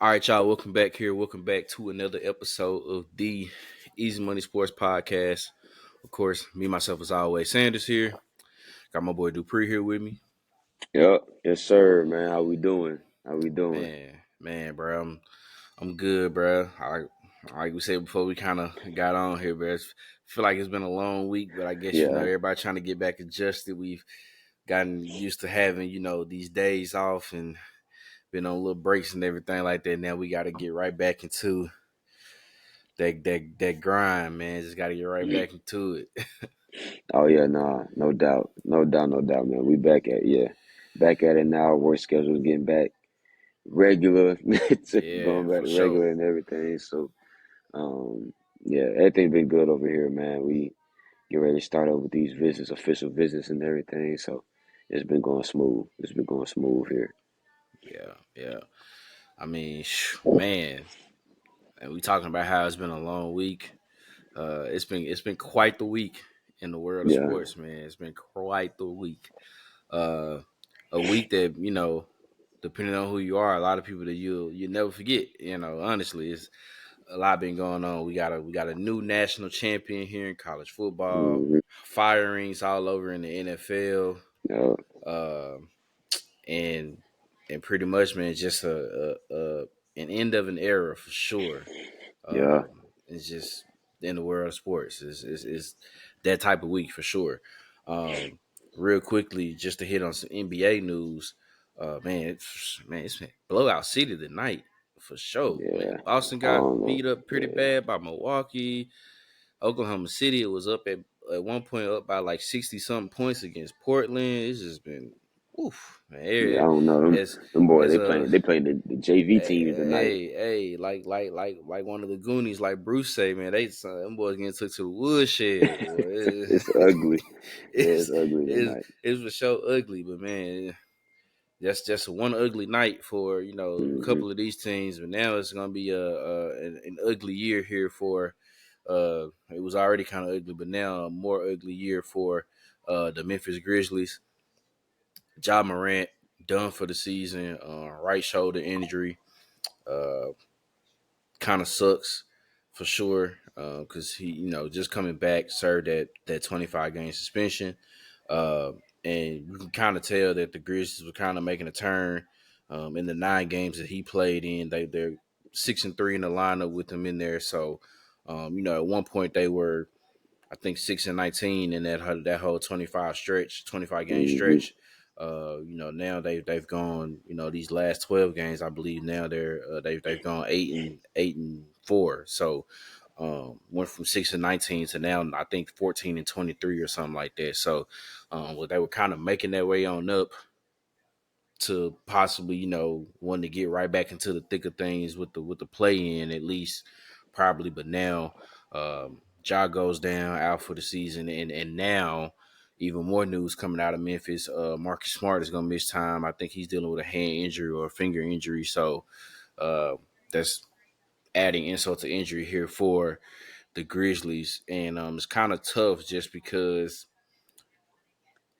All right, y'all. Welcome back here. Welcome back to another episode of the Easy Money Sports Podcast. Of course, me myself as always, Sanders here. Got my boy Dupree here with me. Yep. Yes, sir, man. How we doing? How we doing? Bro. I'm good, bro. Like we said before, we kind of got on here, bro. Feel like it's been a long week, but I guess Yeah. everybody trying to get back adjusted. We've gotten used to having these days off and been on little breaks and everything like that. Now we got to get right back into that grind, man. Just got to get right back into it. Oh yeah, nah, no doubt. No doubt, no doubt, man. We back at it now. Work schedule's getting back regular, Yeah, going back for to sure. regular and everything. So, um, yeah, everything been good over here, man. We get ready to start up with these visits, official visits and everything. So, it's been going smooth. It's been going smooth here. Yeah. I mean, man, and we talking about how it's been a long week. It's been quite the week in the world of Yeah. sports, man. It's been quite the week. Uh, a week that depending on who you are, a lot of people that you never forget. Honestly, it's a lot been going on. We got a new national champion here in college football. Mm-hmm. Firings all over in the NFL. Yeah. Uh, and pretty much, man, just an end of an era for sure. Yeah. It's just in the world of sports. It's that type of week for sure. Um, Real quickly, just to hit on some NBA news. It's been blowout city tonight for sure. Man, Yeah. Boston I got don't know. beat up pretty Yeah. bad by Milwaukee. Oklahoma City, it was up at one point up by like 60 something points against Portland. It's just been oof, man. Yeah, I don't know them. As Them boys, as they playing the JV teams tonight. like one of the Goonies, like Bruce say, man, them boys getting took to the woodshed, boy. It's ugly. Yeah, It's it's ugly it's tonight. it's for sure ugly, but man, that's just one ugly night for a Hmm. couple of these teams. But now it's gonna be an ugly year here for. It was already kind of ugly, but now a more ugly year for the Memphis Grizzlies. Ja Morant done for the season. Right shoulder injury. Uh, Kind of sucks for sure because he, just coming back, served that 25-game suspension. Uh, and you can kind of tell that the Grizzlies were kind of making a turn in the 9 games that he played in. They're 6-3 in the lineup with him in there. So, at one point they were, I think, 6-19 in that whole 25 game Hmm. stretch. Now they've gone. These last 12 games, I believe now they've gone 8-4. So went from 6-19 to now I think 14-23 or something like that. So well, they were kind of making their way on up to possibly wanting to get right back into the thick of things with the play in at least probably, but now Ja goes down out for the season, and now even more news coming out of Memphis. Marcus Smart is gonna miss time. I think he's dealing with a hand injury or a finger injury, so uh, that's adding insult to injury here for the Grizzlies, and it's kind of tough just because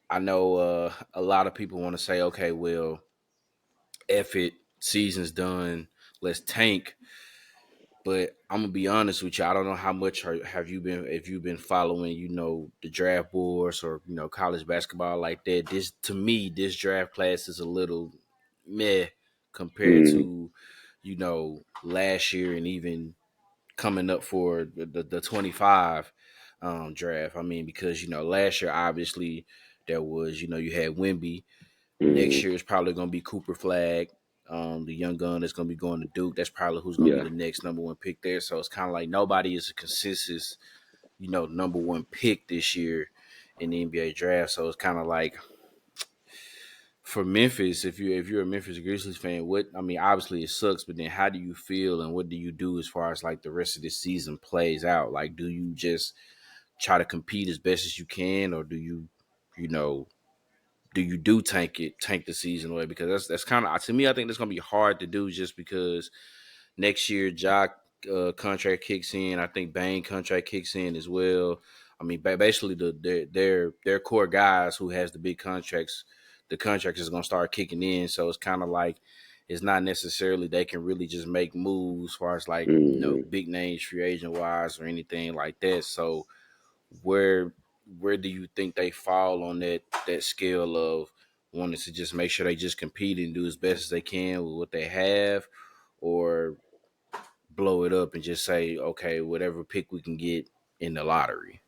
I know a lot of people want to say, okay, well, F it, season's done, let's tank. But I'm gonna be honest with you. I don't know how much have you been if you've been following, the draft boards or college basketball like that. This to me, this draft class is a little meh compared Hmm. to last year and even coming up for the 25 draft. I mean, because last year obviously there was you had Wimby. Hmm. Next year is probably going to be Cooper Flag, the young gun that's going to be going to Duke. That's probably who's going to be Yeah. the next number one pick there. So it's kind of like nobody is a consensus, number one pick this year in the NBA draft. So it's kind of like for Memphis, if you're a Memphis Grizzlies fan, what I mean, obviously it sucks, but then how do you feel and what do you do as far as like the rest of the season plays out? Like, do you just try to compete as best as you can, or you know, do you tank the season away? Because that's kind of to me. I think that's gonna be hard to do just because next year Jock contract kicks in. I think Bane contract kicks in as well. I mean, basically their core guys who has the big contracts, the contracts is gonna start kicking in. So it's kind of like it's not necessarily they can really just make moves as far as like Hmm. big names free agent wise or anything like that. So where where do you think they fall on that scale of wanting to just make sure they just compete and do as best as they can with what they have, or blow it up and just say, okay, whatever pick we can get in the lottery?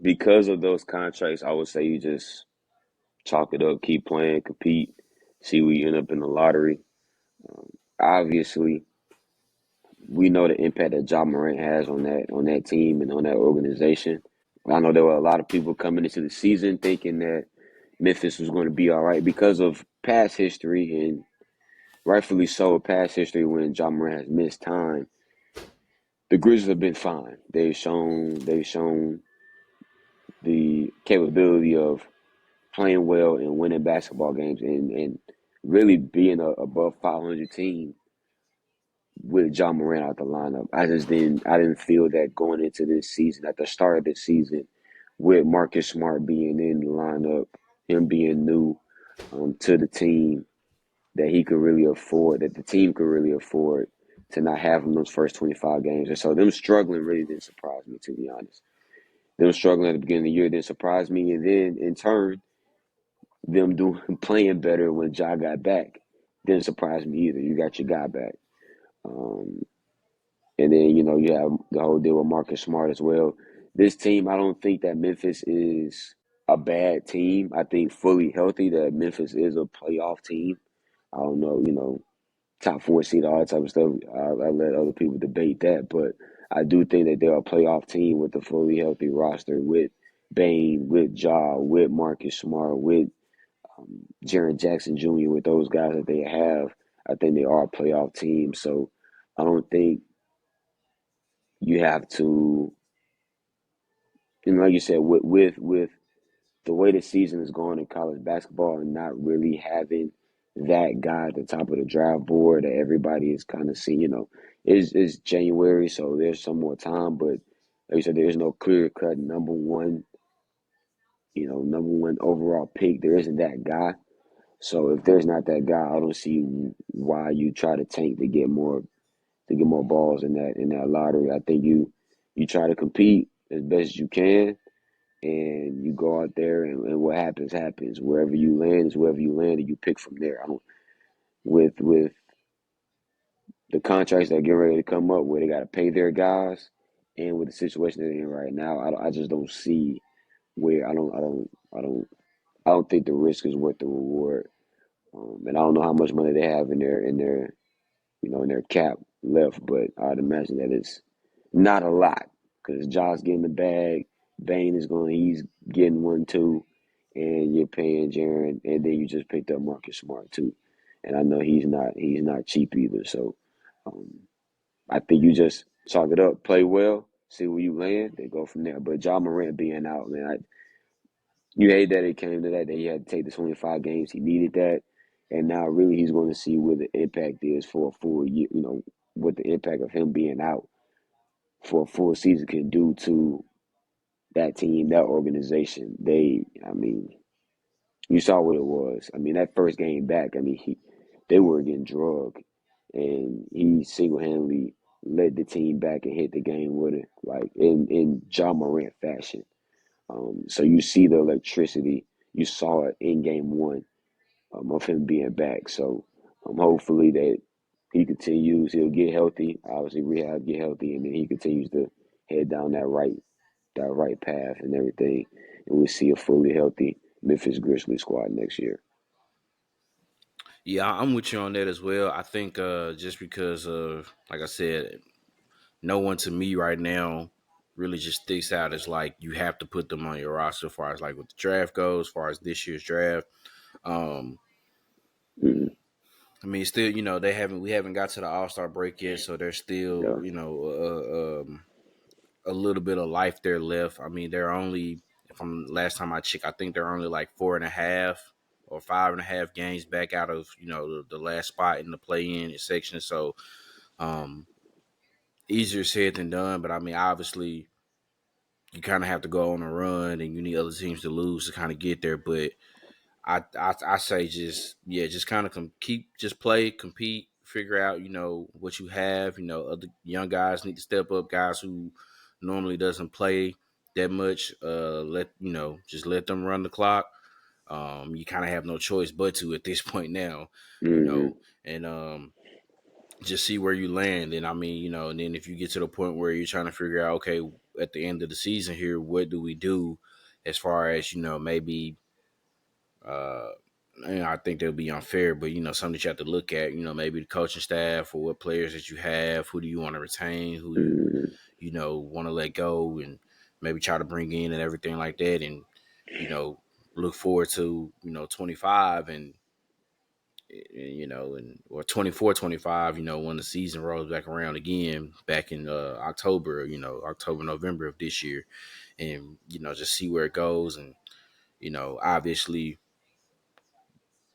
Because of those contracts, I would say you just chalk it up, keep playing, compete, see where you end up in the lottery. Obviously, we know the impact that John Morant has on that team and on that organization. I know there were a lot of people coming into the season thinking that Memphis was going to be all right because of past history, and rightfully so, past history when John Morant has missed time. The Grizzlies have been fine. They've shown the capability of playing well and winning basketball games, and really being a above 500 team with John Morant out the lineup. I didn't feel that going into this season, at the start of this season, with Marcus Smart being in the lineup, him being new to the team, that he could really afford, that the team could really afford to not have him those first 25 games. And so them struggling really didn't surprise me, to be honest. Them struggling at the beginning of the year didn't surprise me. And then in turn, them doing playing better when Ja got back didn't surprise me either. You got your guy back. Um, and then, you have the whole deal with Marcus Smart as well. This team, I don't think that Memphis is a bad team. I think fully healthy that Memphis is a playoff team. I don't know, top four seed, all that type of stuff. I let other people debate that, but I do think that they're a playoff team with a fully healthy roster with Bain, with Ja, with Marcus Smart, with Jaren Jackson Jr., with those guys that they have. I think they are a playoff team. So I don't think you have to, like you said, with the way the season is going in college basketball and not really having that guy at the top of the draft board that everybody is kind of seeing, it's January, so there's some more time, but like you said, there's no clear cut number one overall pick. There isn't that guy. So if there's not that guy, I don't see why you try to tank to get more balls in that lottery. I think you try to compete as best as you can, and you go out there, and what happens happens. Wherever you land is wherever you land, and you pick from there. I don't with the contracts that get ready to come up, where they got to pay their guys, and with the situation they're in right now, I just don't see where I don't think the risk is worth the reward. And I don't know how much money they have in their cap left, but I'd imagine that it's not a lot because Josh getting the bag, Bain he's getting one too, and you're paying Jaren, and then you just picked up Marcus Smart too, and I know he's not cheap either. So um, I think you just chalk it up, play well, see where you land, then go from there. But John Morant being out, man, you hate that it came to that he had to take the 25 games. He needed that. And now really he's going to see what the impact is for a full year, what the impact of him being out for a full season can do to that team, that organization. I mean, you saw what it was. I mean, that first game back, I mean, they were getting drugged, and he single handedly led the team back and hit the game with it, like in John Morant fashion. So you see the electricity. You saw it in game one of him being back. So hopefully that he continues. He'll get healthy. Obviously, rehab, get healthy, and then he continues to head down that right path and everything. And we'll see a fully healthy Memphis Grizzlies squad next year. Yeah, I'm with you on that as well. I think just because of, like I said, no one to me right now really just sticks out as like you have to put them on your roster as far as like what the draft goes, as far as this year's draft. Um, Mm-hmm. I mean, still, we haven't got to the All Star break yet, so there's still, Yeah. a little bit of life there left. I mean, they're only, if I'm last time I checked, I think they're only like 4.5 or 5.5 games back out of the last spot in the play-in section. So easier said than done. But I mean, obviously, you kind of have to go on a run, and you need other teams to lose to kind of get there. But I say just just kind of keep just play, compete, figure out what you have. Other young guys need to step up. Guys who normally doesn't play that much, let just let them run the clock. You kind of have no choice but to at this point now, you Hmm. know, and just see where you land. And I mean, and then if you get to the point where you're trying to figure out, okay, at the end of the season here, what do we do as far as maybe uh, I think that'll be unfair, but something that you have to look at. Maybe the coaching staff or what players that you have. Who do you want to retain? Who you Hmm. want to let go, and maybe try to bring in and everything like that, and look forward to 25 and or 24, 25. When the season rolls back around again, back in October, October, November of this year, and just see where it goes, and obviously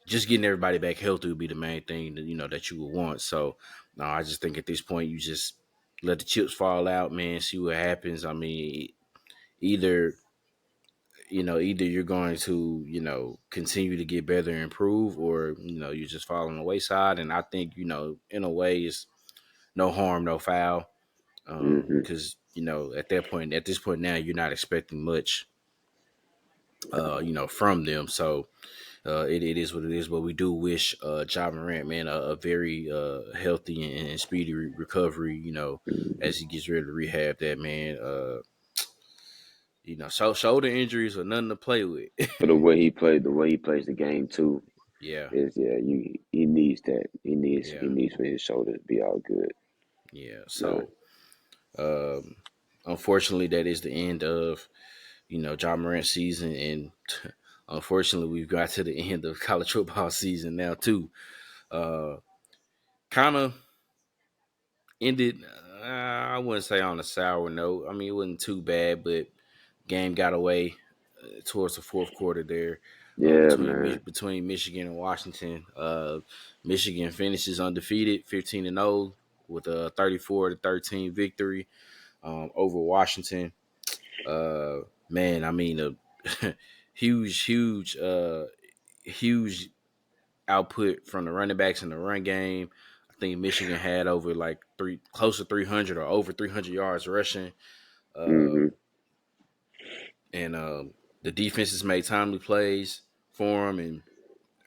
just getting everybody back healthy would be the main thing that that you would want. So, no, I just think at this point you just let the chips fall out, man. See what happens. I mean, either either you're going to continue to get better and improve, or you're just falling the wayside. And I think in a way, it's no harm, no foul, Hmm. because at that point, at this point now, you're not expecting much, from them. So it is what it is, but we do wish Ja Morant, man, a very healthy and speedy recovery. Hmm. As he gets ready to rehab that, man. So shoulder injuries are nothing to play with. But the way he plays the game too, Yeah, is he needs that. He yeah, needs for his shoulder to be all good. yeah. Yeah. So um, unfortunately, that is the end of Ja Morant season, and unfortunately, we've got to the end of college football season now too. Uh, kind of ended. I wouldn't say on a sour note. I mean, it wasn't too bad, but game got away towards the fourth quarter there, Yeah, man. between Michigan and Washington. Michigan finishes undefeated, 15-0 with a 34-13 victory over Washington. Man, I mean a huge output from the running backs in the run game. I think Michigan had over like close to 300 or over 300 yards rushing. Uh, Hmm. and the defenses made timely plays for them. And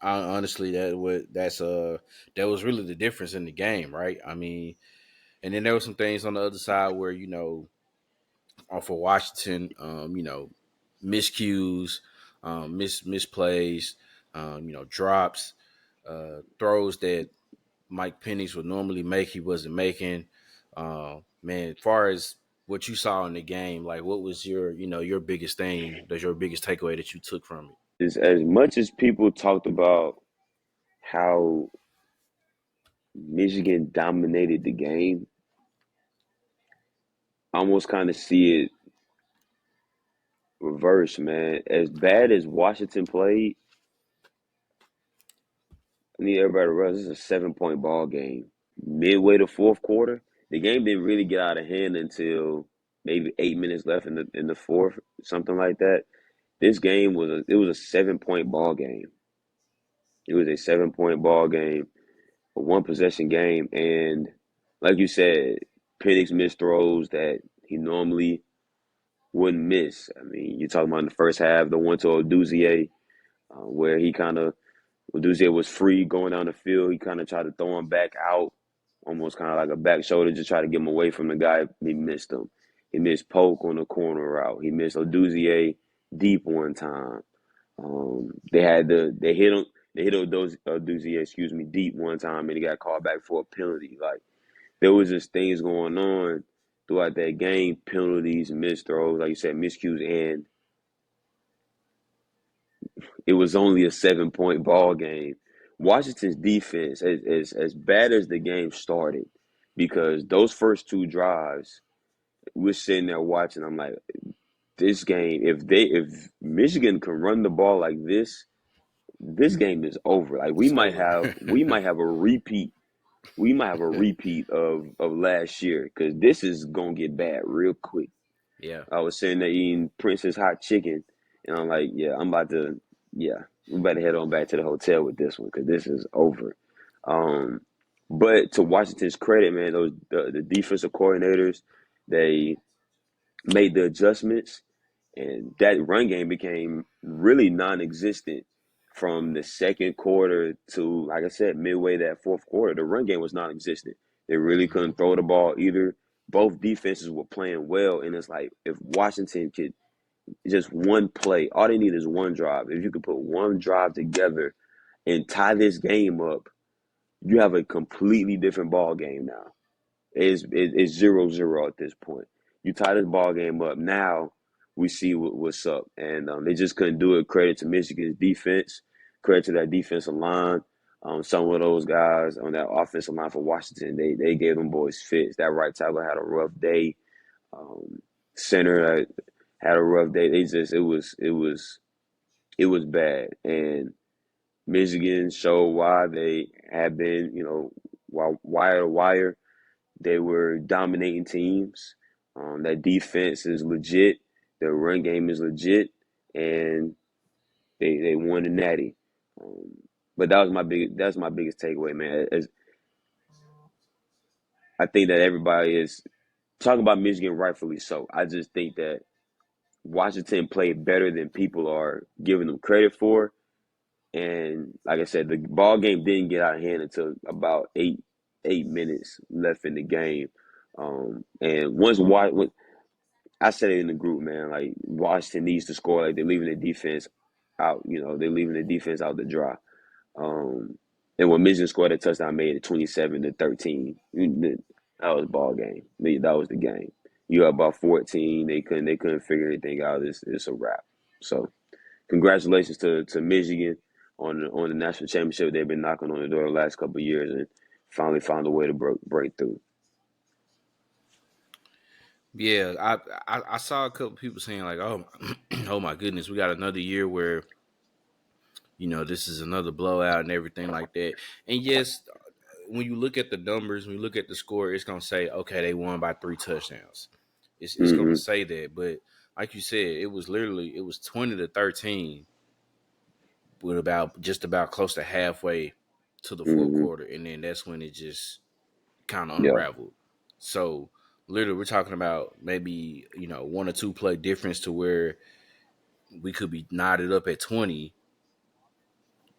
honestly, that was really the difference in the game, right? I mean, and then there were some things on the other side where for Washington, miscues, misplays, drops, throws that Mike Penix would normally make, he wasn't making. Man, as far as what you saw in the game, like what was your biggest thing? That's your biggest takeaway that you took from it? As much as people talked about how Michigan dominated the game, I almost kind of see it reverse, man. As bad as Washington played, I need everybody to realize this is a 7 point ball game. Midway to fourth quarter, the game didn't really get out of hand until maybe 8 minutes left in the fourth, something like that. This game was a 7 point ball game. It was a 7 point ball game, a one possession game, and like you said, Penix missed throws that he normally wouldn't miss. I mean, you're talking about in the first half, the one to Oduzier, where he kind of Duzier was free going down the field. He kind of tried to throw him back out, almost kind of like a back shoulder, just try to get him away from the guy. He missed him. He missed Polk on the corner route. He missed Oduzier deep one time. They hit Oduzier, excuse me, deep one time, and he got called back for a penalty. Like there was just things going on throughout that game, penalties, missed throws, like you said, miscues, and it was only a 7 point ball game. Washington's defense, as bad as the game started, because those first two drives, we're sitting there watching. I'm like, this game, if Michigan can run the ball like this game is over. Like It's over. we might have a repeat. We might have a repeat of last year because this is gonna get bad real quick. Yeah, I was sitting there eating Prince's hot chicken, and I'm like, yeah, I'm about to, yeah. We better head on back to the hotel with this one because this is over. Um, but to Washington's credit, man, the defensive coordinators, they made the adjustments, and that run game became really non-existent from the second quarter to, like I said, midway that fourth quarter. The run game was non-existent. They really Hmm. couldn't throw the ball either. Both defenses were playing well, and it's like if Washington could just one play, all they need is one drive. If you could put one drive together and tie this game up, you have a completely different ball game now. It's 0-0 at this point. You tie this ball game up now. We see what's up, and they just couldn't do it. Credit to Michigan's defense. Credit to that defensive line. Some of those guys on that offensive line for Washington, they gave them boys fits. That right tackle had a rough day. Um, Center had a rough day. It was bad, and Michigan showed why they have been, wire to wire. They were dominating teams. That defense is legit. Their run game is legit, and they won the Natty. Um, but that's my biggest takeaway, man. I think that everybody is talking about Michigan rightfully so. I just think that Washington played better than people are giving them credit for. And like I said, the ball game didn't get out of hand until about 8 minutes left in the game. And when I said it in the group, man, like Washington needs to score. Like they're leaving the defense out. They're leaving the defense out to dry. Um, and when Michigan scored a touchdown, made it 27-13. That was ball game. That was the game. You have about 14. They couldn't figure anything out. It's a wrap. So congratulations to Michigan on the national championship. They've been knocking on the door the last couple of years and finally found a way to break through. Yeah, I saw a couple people saying like, "Oh, oh my goodness, we got another year where this is another blowout and everything like that." And yes, when you look at the numbers, when you look at the score, it's gonna say, okay, they won by 3 touchdowns. It's gonna Mm-hmm. say that, but like you said, it was 20-13 with about just about close to halfway to the fourth Mm-hmm. quarter, and then that's when it just kind of Yeah. unraveled. So literally, we're talking about maybe one or two play difference to where we could be knotted up at 20,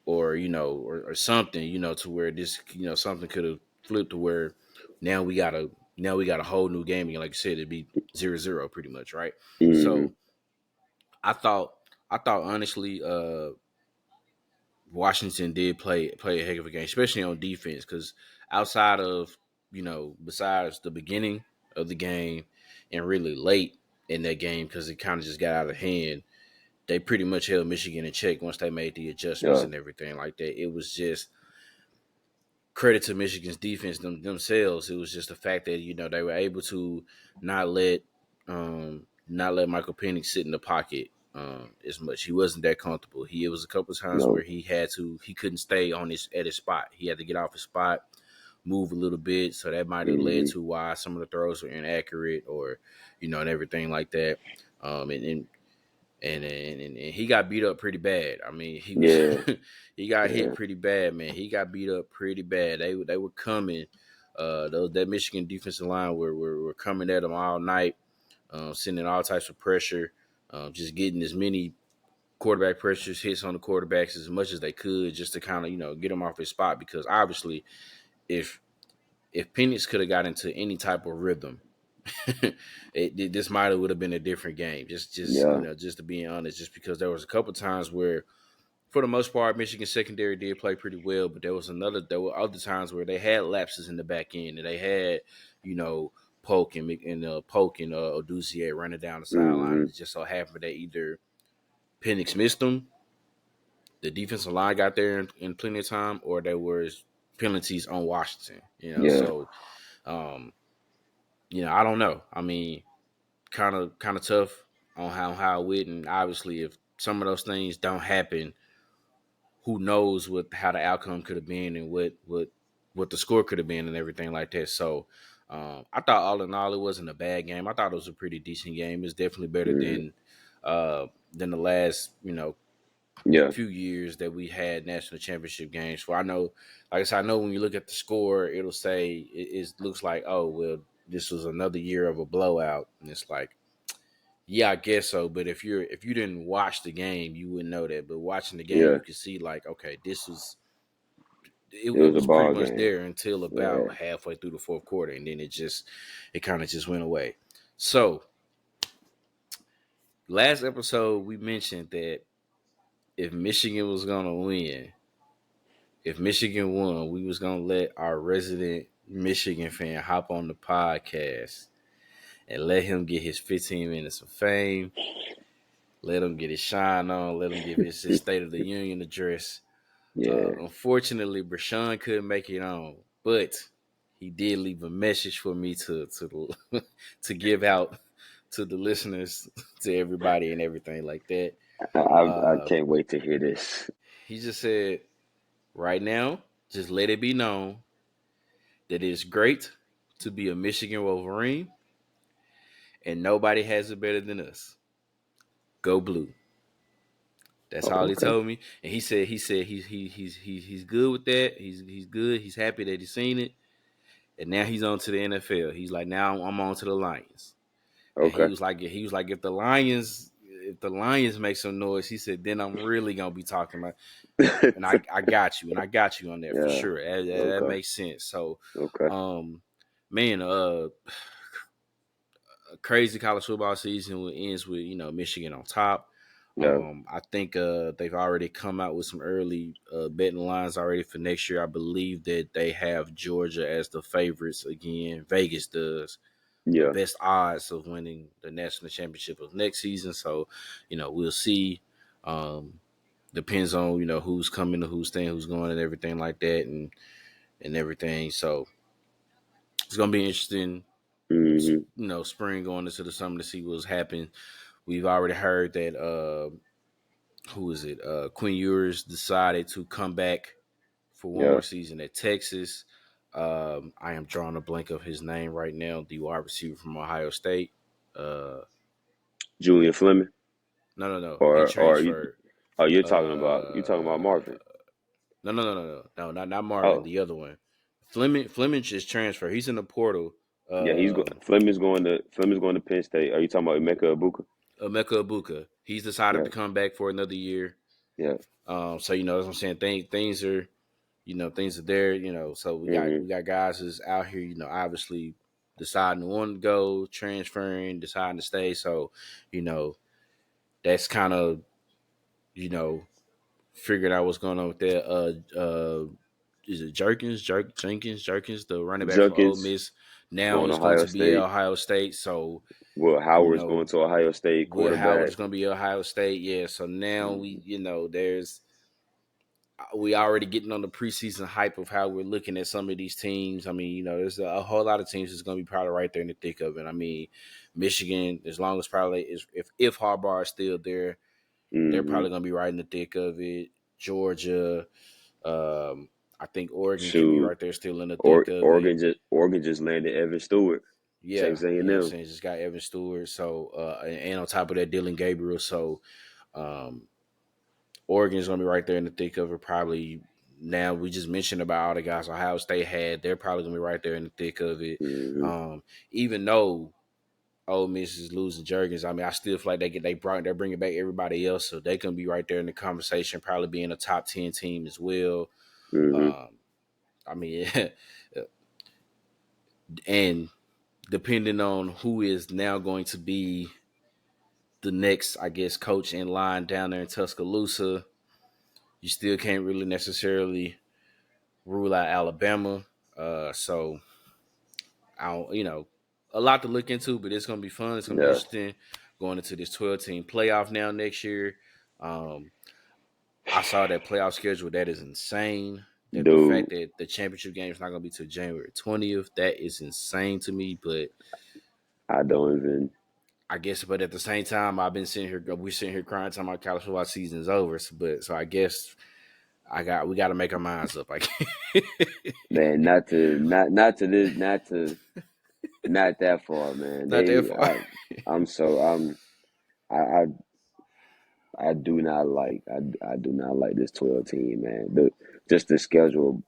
or or something, to where this something could have flipped to where now we got a whole new game again. Like you said, it'd be 0-0 pretty much, right? Mm-hmm. So I thought I thought honestly, Washington did play a heck of a game, especially on defense, because outside of besides the beginning of the game and really late in that game, because it kind of just got out of hand, they pretty much held Michigan in check once they made the adjustments Yeah. and everything like that. It was just credit to Michigan's defense themselves. It was just the fact that they were able to not let not let Michael Penix sit in the pocket as much. He wasn't that comfortable. It was a couple of times where No. he couldn't stay on his at his spot. He had to get off his spot, move a little bit, so that might have led Mm-hmm. to why some of the throws were inaccurate, or and everything like that. And he got beat up pretty bad. I mean, he was Yeah. he got hit Yeah. pretty bad, man. He got beat up pretty bad. They were coming. That Michigan defensive line were coming at him all night, sending all types of pressure, just getting as many quarterback pressures, hits on the quarterbacks as much as they could, just to kind of get him off his spot. Because obviously, if Penix could have got into any type of rhythm, this might have would have been a different game. Just Yeah. just to be honest, just because there was a couple times where, for the most part, Michigan secondary did play pretty well, but there were other times where they had lapses in the back end, and they had you know Polk and Odusier running down the sideline, Mm-hmm. and it just so happened that either Penix missed them, the defensive line got there in plenty of time, or there was penalties on Washington. Yeah. So I don't know. I mean, kind of tough on how it went, and obviously if some of those things don't happen, who knows what how the outcome could have been, and what the score could have been and everything like that. So I thought all in all it wasn't a bad game. I thought it was a pretty decent game. It's definitely better Mm-hmm. than the last Yeah, few years that we had national championship games. For I know, like I said, I know when you look at the score, it'll say it looks like, oh well, this was another year of a blowout, and it's like, yeah, I guess so. But if you didn't watch the game, you wouldn't know that. But watching the game, yeah. you can see like, okay, this was It it was a was pretty ball much game. there until Yeah. about halfway through the fourth quarter, and then it kind of just went away. So last episode we mentioned that if Michigan was gonna win, if Michigan won, we was gonna let our resident Michigan fan hop on the podcast and let him get his 15 minutes of fame, let him get his shine on, let him give his State of the Union address. Yeah. Unfortunately, Brashawn couldn't make it on, but he did leave a message for me to give out to the listeners, to everybody, and everything like that. I Uh, can't wait to hear this. he just said, right now, just let it be known that it's great to be a Michigan Wolverine, and nobody has it better than us. Go Blue. That's all Oh, he okay. told me, and he said he's good with that. He's good. He's happy that he's seen it, and now he's on to the NFL. He's like, now I'm on to the Lions, and Okay. he was like, if the Lions make some noise, he said, then I'm really gonna be talking about. And I got you, and I got you on that for Yeah. sure. That Okay. makes sense. So, Okay. um, man, a crazy college football season ends with Michigan on top. Yeah. I think they've already come out with some early betting lines already for next year. I believe that they have Georgia as the favorites again. Vegas does Yeah. best odds of winning the national championship of next season. So, we'll see. Um, Depends on who's coming, who's staying, who's going, and everything like that, and everything. So it's gonna be interesting. Hmm. Spring going into the summer to see what's happening. We've already heard that who is it? Quinn Ewers decided to come back for one Yeah. more season at Texas. I am drawing a blank of his name right now. The wide receiver from Ohio State. Uh, Julian Fleming, no, no, no. He or you? transferred. Oh, you talking about Uh, Marvin? no, not Marvin. Oh, The other one. Fleming just transferred. He's in the portal. yeah. Um, Fleming's going to Penn State. Are you talking about Emeka Ibuka? Emeka Ibuka. He's decided Yeah. to come back for another year. Yeah. So that's what I'm saying. Things are things are there. So Hmm. we got guys who's out here. Obviously deciding to want to go, transferring, deciding to stay. So you know that's kind of you know figured out what's going on with that. Is it Jenkins, the running back for Ole Junkins Miss? Now going to he's going Ohio to be at State. Ohio State. So Will you Howard's going know to Ohio State Will Howard quarterback. is going to be at Ohio State. Yeah. So now Hmm. there's we already getting on the preseason hype of how we're looking at some of these teams. I mean, there's a whole lot of teams that's going to be probably right there in the thick of it. I mean, Michigan, as long as probably is if Harbaugh is still there, they're Hmm. probably going to be right in the thick of it. Georgia, I think Oregon could be Shoot, right there still in the thick of it. Oregon just landed Evan Stewart, Yeah, Texas A and you know what I'm M. saying? Just got Evan Stewart. So and on top of that, Dylan Gabriel. So um Oregon's gonna be right there in the thick of it. Probably now we just mentioned about all the guys Ohio State had. They're probably gonna be right there in the thick of it. Hmm. Even though Ole Miss is losing Jurgens, I mean, I still feel like they're bringing back everybody else, so they can be right there in the conversation. Probably being a top 10 team as well. Hmm. Um, I mean, and depending on who is now going to be the next, I guess, coach in line down there in Tuscaloosa, you still can't really necessarily rule out Alabama. So I don't, a lot to look into, but it's gonna be fun. It's gonna be Yeah, interesting going into this 12-team playoff now next year. Um, I saw that playoff schedule. That is insane. That the dude. fact that the championship game is not gonna be till January 20th, that is insane to me. But I don't even. I guess, but at the same time, we're sitting here crying, talking about college football season is over. So I guess we got to make our minds up. I guess. Man, not to this, not that far, man. Not that far. I'm so I I do not like. I do not like this 12 team, man. Just the schedule.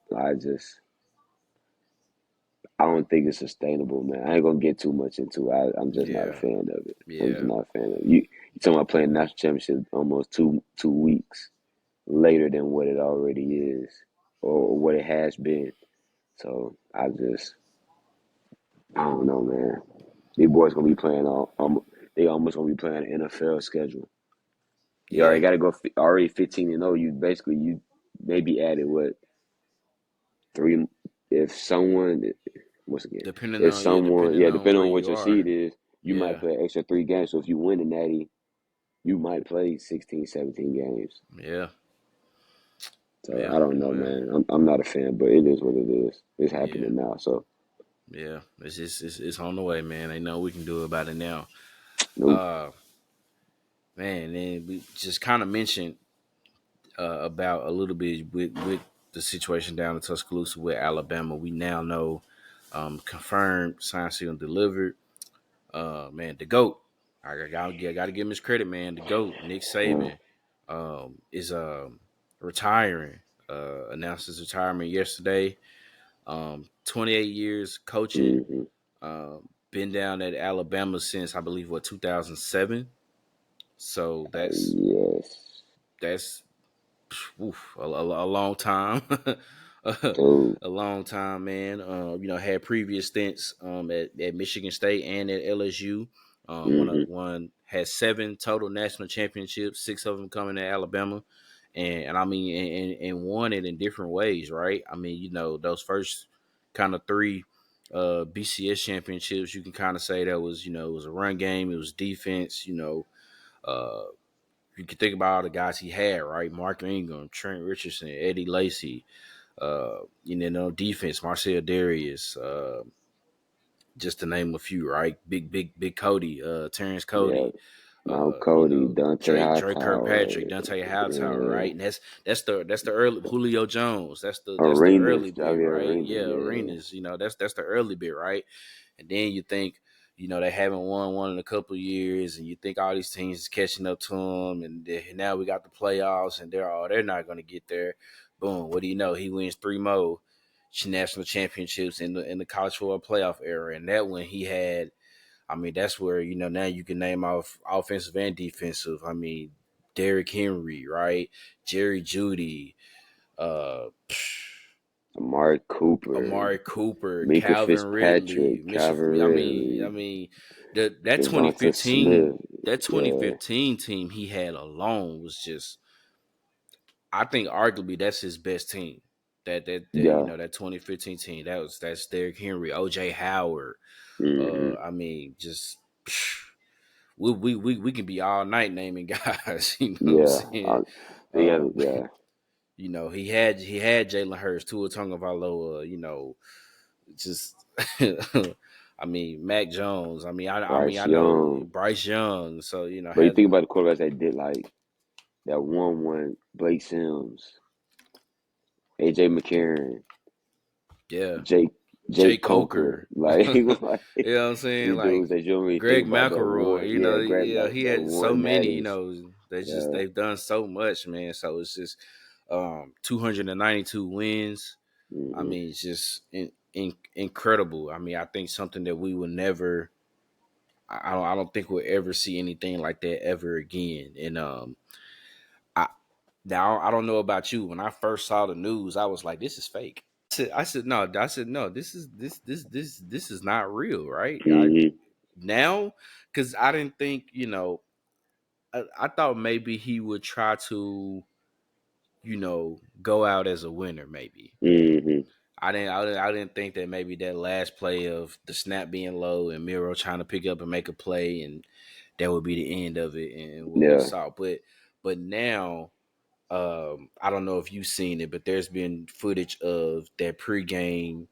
I don't think it's sustainable, man. I ain't gonna get too much into it. I'm just not a Yeah, fan of it. I'm just yeah, not a fan of it. You talking about playing national championship almost two weeks later than what it already is or what it has been. So I don't know, man. These boys gonna be playing they almost gonna be playing an NFL schedule. You already yeah. got to go already 15-0. You maybe added what three if someone once again Depending if on yeah, someone depending yeah on depending where on what you your are. seed is you might Yeah, play an extra 3 games. So if you win the Natty, you might play 16, 17 games. yeah, So yeah. I don't know, Well, man. I'm not a fan, but it is what it is. It's yeah, happening now. So yeah. It's just it's on the way, man. Ain't nothing we can do about it now. nope. Uh, man, and we just kind of mentioned about a little bit with the situation down in Tuscaloosa with Alabama. We now know, confirmed, signed, sealed, and delivered. Man, the goat. I gotta give him his credit, man. The goat, Nick Uh, Saban, is retiring. Announced his retirement yesterday. 28 years coaching. mm-hmm. Been down at Alabama since I believe what 2007. So that's oof, a long time, Dude. a long time, man. Had previous stints at Michigan State and at LSU. Mm-hmm. One had 7 total national championships, 6 of them coming to Alabama, and I mean, and won it in different ways, right? I mean, those first kind of 3 BCS championships, you can kind of say that was, it was a run game, it was defense, uh, you can think about all the guys he had, right? Mark Ingram, Trent Richardson, Eddie Lacy, defense, Marcel Darius, just to name a few, right? Big Cody, Terrence Yeah. Cody, Mount Cody, Dante Drake Hightower, Kirkpatrick, Dante Hightower, yeah. right? And that's the early Julio Jones. That's the Arenas, early bit, Javier right? Arenas, Yeah, yeah. arenas. That's the early bit, right? And then you think, they haven't won one in a couple of years, and you think all these teams is catching up to them, and now we got the playoffs, and they're not going to get there. Boom! What do you know? He wins 3 more national championships in the college football playoff era, and that one he had. I mean, that's where now you can name off offensive and defensive. I mean, Derrick Henry, right? Jerry Judy, uh, Amari Cooper, Amari Cooper, Minka Calvin Ridley, Fitzpatrick, Mitchell. Calvin I mean, I Ridley, mean, that Devonta 2015 Smith, that yeah, 2015 team he had alone was just. I think arguably that's his best team. yeah, That 2015 team that's Derrick Henry, OJ Howard. hmm I mean, just. We can be all night naming guys. You know what I'm yeah. saying? They got, Um, yeah, he had Jalen Hurts, Tua Tagovailoa. Just I mean Mac Jones. Bryce I know Young. Bryce Young. So But you had think about the quarterbacks that did like that one Blake Sims, AJ McCarron, yeah Jake Jay Jake Coker, Coker. like You know like what I'm saying? these dudes Like that you don't really think Greg about that McElroy. one. Yeah, Greg Yeah, Mac he that had so one many. Natties. Yeah. They've done so much, man. So it's just 292 wins. I hmm mean, it's just incredible. I mean, I think something that we will never. I don't think we'll ever see anything like that ever again. And I now I don't know about you. When I first saw the news, I was like, "This is fake." I said no. I said no. This is not real, right? I hmm now because I didn't think I thought maybe he would try to go out as a winner. Maybe hmm I didn't think that maybe that last play of the snap being low and Miro trying to pick up and make a play and that would be the end of it and what we Yeah. saw. But now I don't know if you've seen it, but there's been footage of that pregame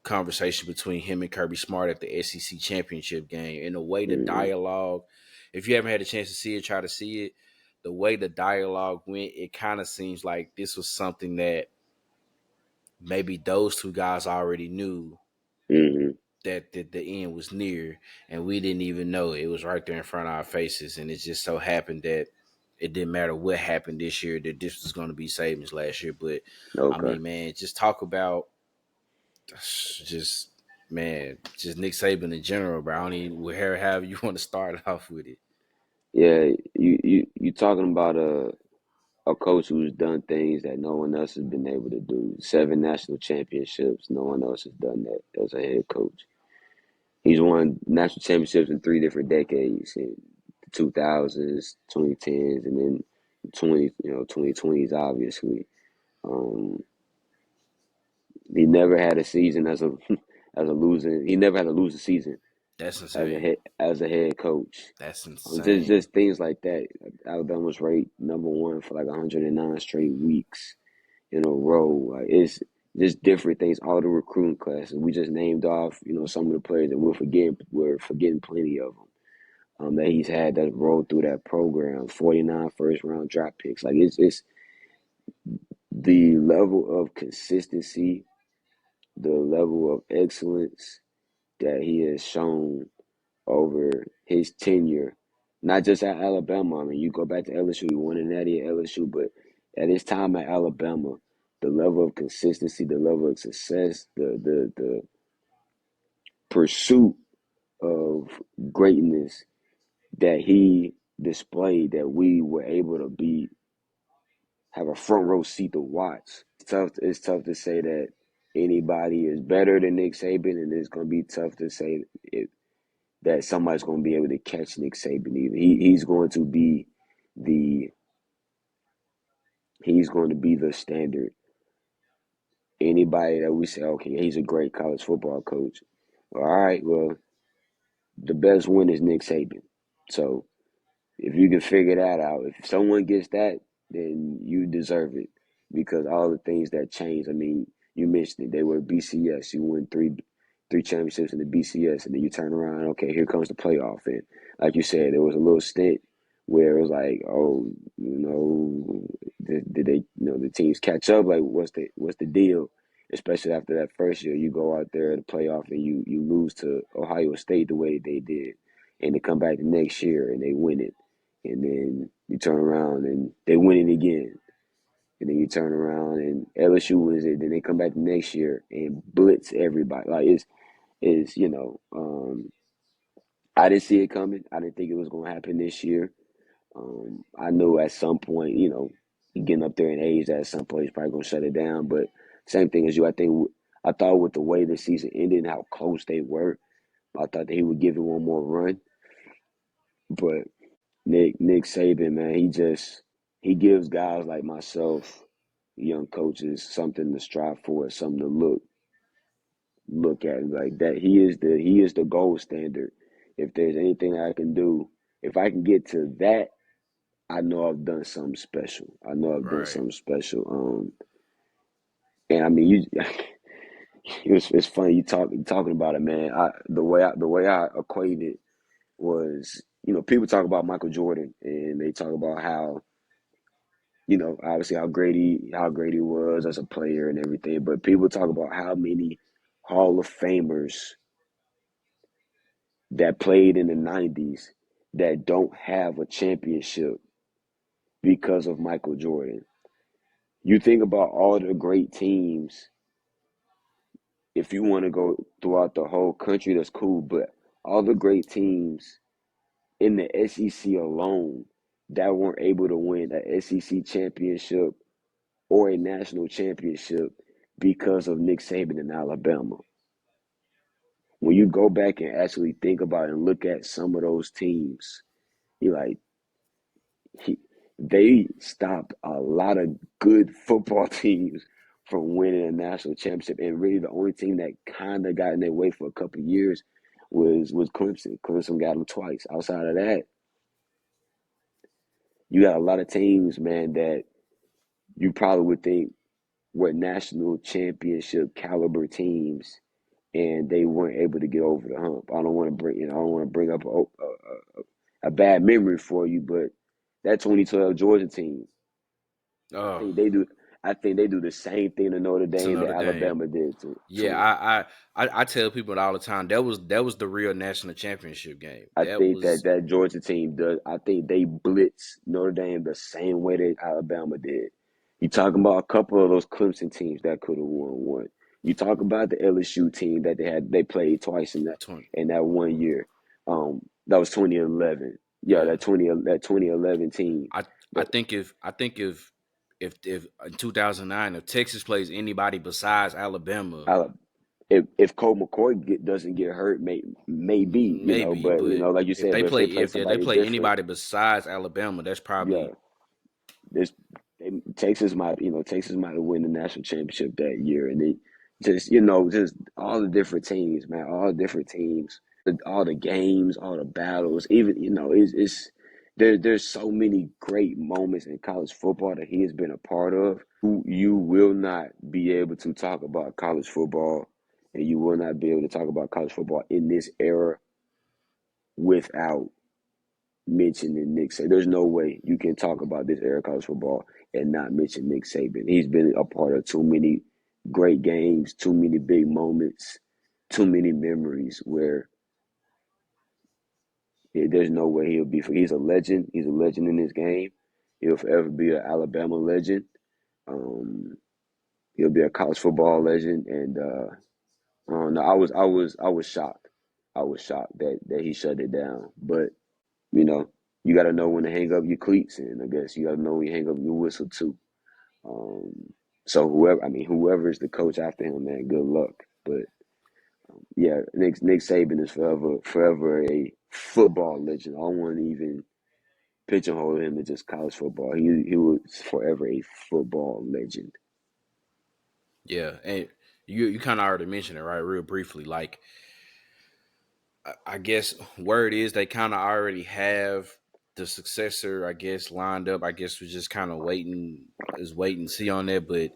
conversation between him and Kirby Smart at the SEC championship game. And the way the hmm dialogue, if you haven't had a chance to see it, try to see it. The way the dialogue went, it kind of seems like this was something that maybe those two guys already knew hmm that the end was near, and we didn't even know it was right there in front of our faces. And it just so happened that it didn't matter what happened this year, that this was going to be Saban's last year. But I Okay. mean, man, just talk about just just Nick Saban in general, bro. I don't even however you want to start off with it. Yeah, you talking about a coach who's done things that no one else has been able to do. 7 national championships. No one else has done that as a head coach. He's won national championships in 3 different decades, in the 2000s, 2010s, and then 2020s. Obviously, um, he never had a season as a as a losing. He never had a losing season That's as a insane. head coach. That's Just insane. things like that. Alabama was ranked #1 for like 109 straight weeks in a row. Like, it's just different things. All the recruiting classes we just named off. Some of the players that we're forgetting plenty of them. That he's had that rolled through that program. 49 first round draft picks. Like it's the level of consistency, the level of excellence that he has shown over his tenure, not just at Alabama. I mean, you go back to LSU, he won a natty at LSU, but at his time at Alabama, the level of consistency, the level of success, the pursuit of greatness that he displayed, that we were able to be have a front row seat to watch. It's tough to say that anybody is better than Nick Saban, and it's going to be tough to say that somebody's going to be able to catch Nick Saban either. He's going to be the he's going to be the standard. Anybody that we say, okay, he's a great college football coach. Well, all right, well, the best win is Nick Saban. So if you can figure that out, if someone gets that, then you deserve it because all the things that changed. I mean, you mentioned it. They were BCS. You win three championships in the BCS, and then you turn around. Okay, here comes the playoff, and like you said, there was a little stint where it was like, oh, did they, the teams catch up? Like, what's the deal? Especially after that first year, you go out there to playoff and you lose to Ohio State the way they did, and they come back the next year and they win it. And then you turn around and they win it again. And then you turn around and LSU wins it. Then they come back the next year and blitz everybody. Like I didn't see it coming. I didn't think it was going to happen this year. I knew at some point, getting up there in age, that at some point he's probably going to shut it down. But same thing as you, I thought with the way the season ended and how close they were, I thought that he would give it one more run. But Nick Saban, man, he gives guys like myself, young coaches, something to strive for, something to look at like that. He is the gold standard. If there's anything I can do, if I can get to that, I know I've done something special. I know I've done Right. something special. And I mean, it's funny talking about it, man. The way I equate it was, people talk about Michael Jordan and they talk about how, obviously how great he was as a player and everything, but people talk about how many Hall of Famers that played in the 90s that don't have a championship because of Michael Jordan. You think about all the great teams, if you want to go throughout the whole country, that's cool, but all the great teams in the SEC alone that weren't able to win a SEC championship or a national championship because of Nick Saban in Alabama. When you go back and actually think about and look at some of those teams, you like he, they stopped a lot of good football teams from winning a national championship, and really the only team that kind of got in their way for a couple of years was Clemson. Clemson got them twice. Outside of that, you got a lot of teams, man, that you probably would think were national championship caliber teams, and they weren't able to get over the hump. I don't want to bring up a bad memory for you, but that 2012 Georgia team, I Oh, think they do. I think they do the same thing to Notre to Dame that Notre Dame. Alabama did to Yeah, them. I tell people all the time that was the real national championship game. I That think was that Georgia team does. I think they blitz Notre Dame the same way that Alabama did. You talking about a couple of those Clemson teams that could have won one. You talk about the LSU team that they played twice 20. in that 1 year. That was 2011. Yeah, Yeah, that 2011 team. I I That think if in 2009 if Texas plays anybody besides Alabama, Ala- if Cole McCoy doesn't get hurt, maybe maybe, but but like you said, but if they play if they somebody play different, anybody besides Alabama, that's yeah, probably this Texas might have won the national championship that year, and they just all the different teams, man, all the different teams, all the games, all the battles, even it's there's so many great moments in college football that he has been a part of. You will not be able to talk about college football, and you will not be able to talk about college football in this era without mentioning Nick Saban. There's no way you can talk about this era of college football and not mention Nick Saban. He's been a part of too many great games, too many big moments, too many memories where there's no way he'll be. He's a legend. He's a legend in this game. He'll forever be an Alabama legend. Um, he'll be a college football legend. And I don't know. I was shocked. I was shocked that he shut it down. But you know, you got to know when to hang up your cleats, and I guess you got to know when you hang up your whistle too. Um, so whoever is the coach after him, man, good luck. But yeah, Nick Saban is forever a football legend. I don't want to even pigeonhole him to just college football. He was forever a football legend. yeah. And you kind of already mentioned it right, real briefly. Like I guess word is they kind of already have the successor, I guess, lined up. I guess we're just kind of waiting to see on that. But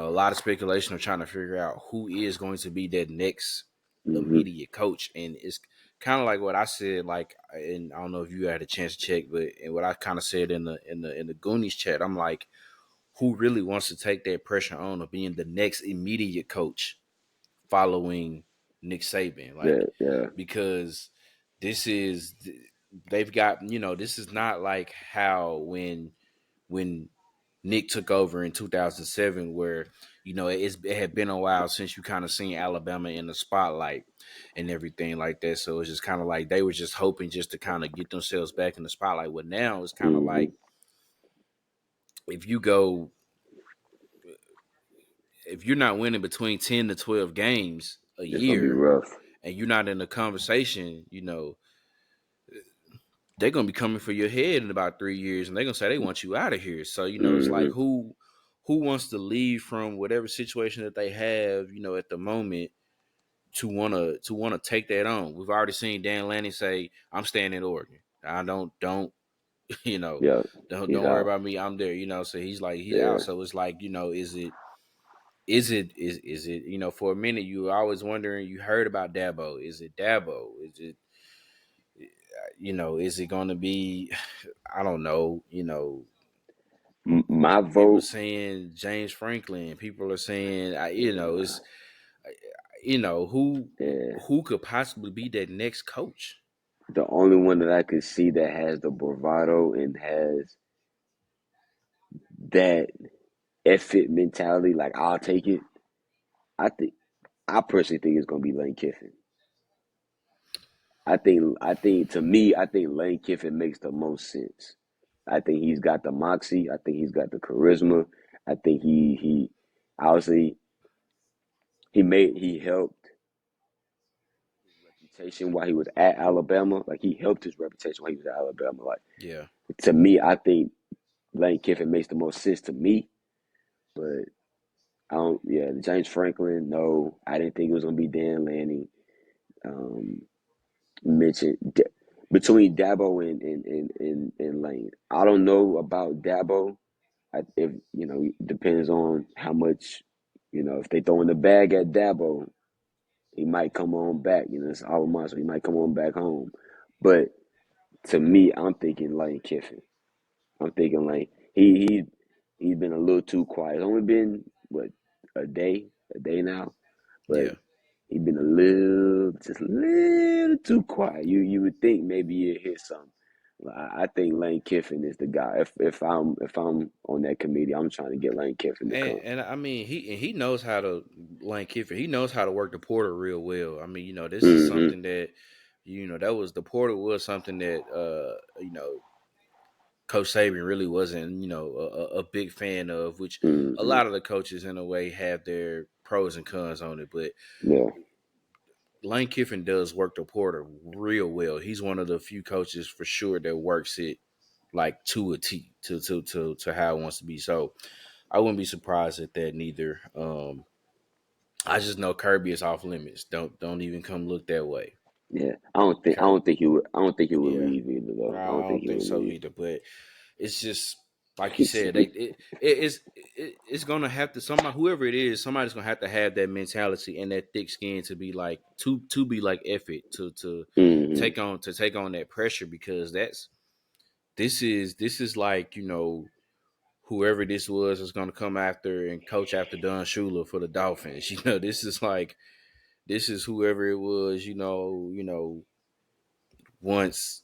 a lot of speculation of trying to figure out who is going to be that next Hmm. immediate coach, and it's kind of like what I said. Like, and I don't know if you had a chance to check, but and what I kind of said in the Goonies chat, I'm like, who really wants to take that pressure on of being the next immediate coach following Nick Saban? Yeah, Like, yeah. because this is they've got this is not like how when Nick took over in 2007, where it had been a while since you kind of seen Alabama in the spotlight and everything like that. So it's just kind of like they were just hoping just to kind of get themselves back in the spotlight. Well, now it's kind of Hmm. like if you go if you're not winning between 10 to 12 games a It's gonna be year rough. and you're not in the conversation, they're gonna be coming for your head in about 3 years, and they're gonna say they want you out of here. So it's like Hmm. who wants to leave from whatever situation that they have, at the moment to wanna take that on. We've already seen Dan Lanning say, "I'm staying in Oregon. I don't you know Yeah, he's don't worry out. about me. I'm there." So he's like he's out. Yeah. So it's like is it for a minute you were always wondering. You heard about Dabo. Is it Dabo? Is it going to be? I don't know. My People are vote. saying James Franklin. People are saying, it's who Yeah, who could possibly be that next coach? the only one that I could see that has the bravado and has that F it mentality, like I'll take it. I think I personally think it's gonna be Lane Kiffin. I think to me, I think Lane Kiffin makes the most sense. I think he's got the moxie. I think he's got the charisma. I think he obviously he helped his reputation while he was at Alabama. Like he helped his reputation while he was at Alabama. Like Yeah, to me, I think Lane Kiffin makes the most sense to me. But I don't. Yeah, James Franklin. No, I didn't think it was gonna be Dan Lanning. Um, mentioned between Dabo and Lane. I don't know about Dabo. If depends on how much if they throw in the bag at Dabo, he might come on back. It's Alabama, so he might come on back home. But to me, I'm thinking Lane Kiffin. I'm thinking like he's been a little too quiet. It's only been what a day now, but Yeah. he's been just a little too quiet. You would think maybe you hit something. I think Lane Kiffin is the guy. If I'm on that committee, I'm trying to get Lane Kiffin to come. And I mean he knows how to Lane Kiffin. He knows how to work the portal real well. I mean, this is Mm-hmm. something that that was the portal was something that Coach Saban really wasn't, a big fan of, which a Mm-hmm. lot of the coaches in a way have their pros and cons on it. But Yeah. Lane Kiffin does work the portal real well. He's one of the few coaches for sure that works it like to a T to how it wants to be. So I wouldn't be surprised at that neither. I just know Kirby is off limits. Don't even come look that way. Yeah. I Kirby, don't think he would. I don't think he would yeah, leave either though. I I don't think don't he think would so leave. either. But it's just like you He's said, it's gonna have to somebody whoever it is, somebody's gonna have that mentality and that thick skin to be like to be like F it to hmm take on that pressure because this is like whoever this was is gonna come after and coach after Don Shula for the Dolphins. This is like this is whoever it was. Once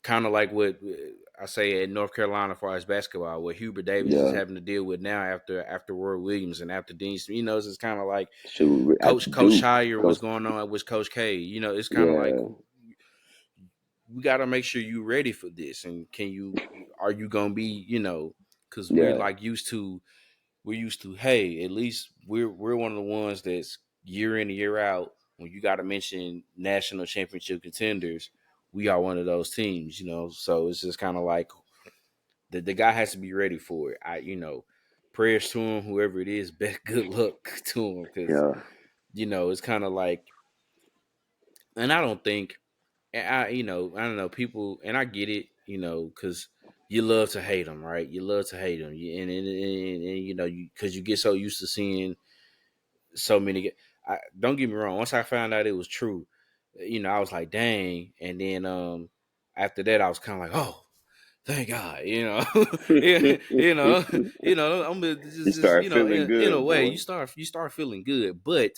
kind of like what I say in North Carolina as far as basketball, what Hubert Davis is Yeah. having to deal with now after Roy Williams and after Dean. It's just kind of like Shoot, at Coach Duke, Shire was Coach. going on with Coach K. It's kind of like Yeah. we got to make sure you ready for this, and are you gonna be because Yeah. we're used to hey at least we're one of the ones that's year in and year out when you got to mention national championship contenders. We are one of those teams, so it's just kind of like the guy has to be ready for it. Prayers to him, whoever it is, best good luck to him because Yeah. it's kind of like, and I don't think, and I don't know people, and I get it, because you love to hate them, right? You love to hate them, and you because you get so used to seeing so many. Don't get me wrong. Once I found out it was true, I was like, dang, and then after that, I was kind of like, oh, thank God, yeah, I'm You just start feeling in a good, way, boy. you start feeling good, but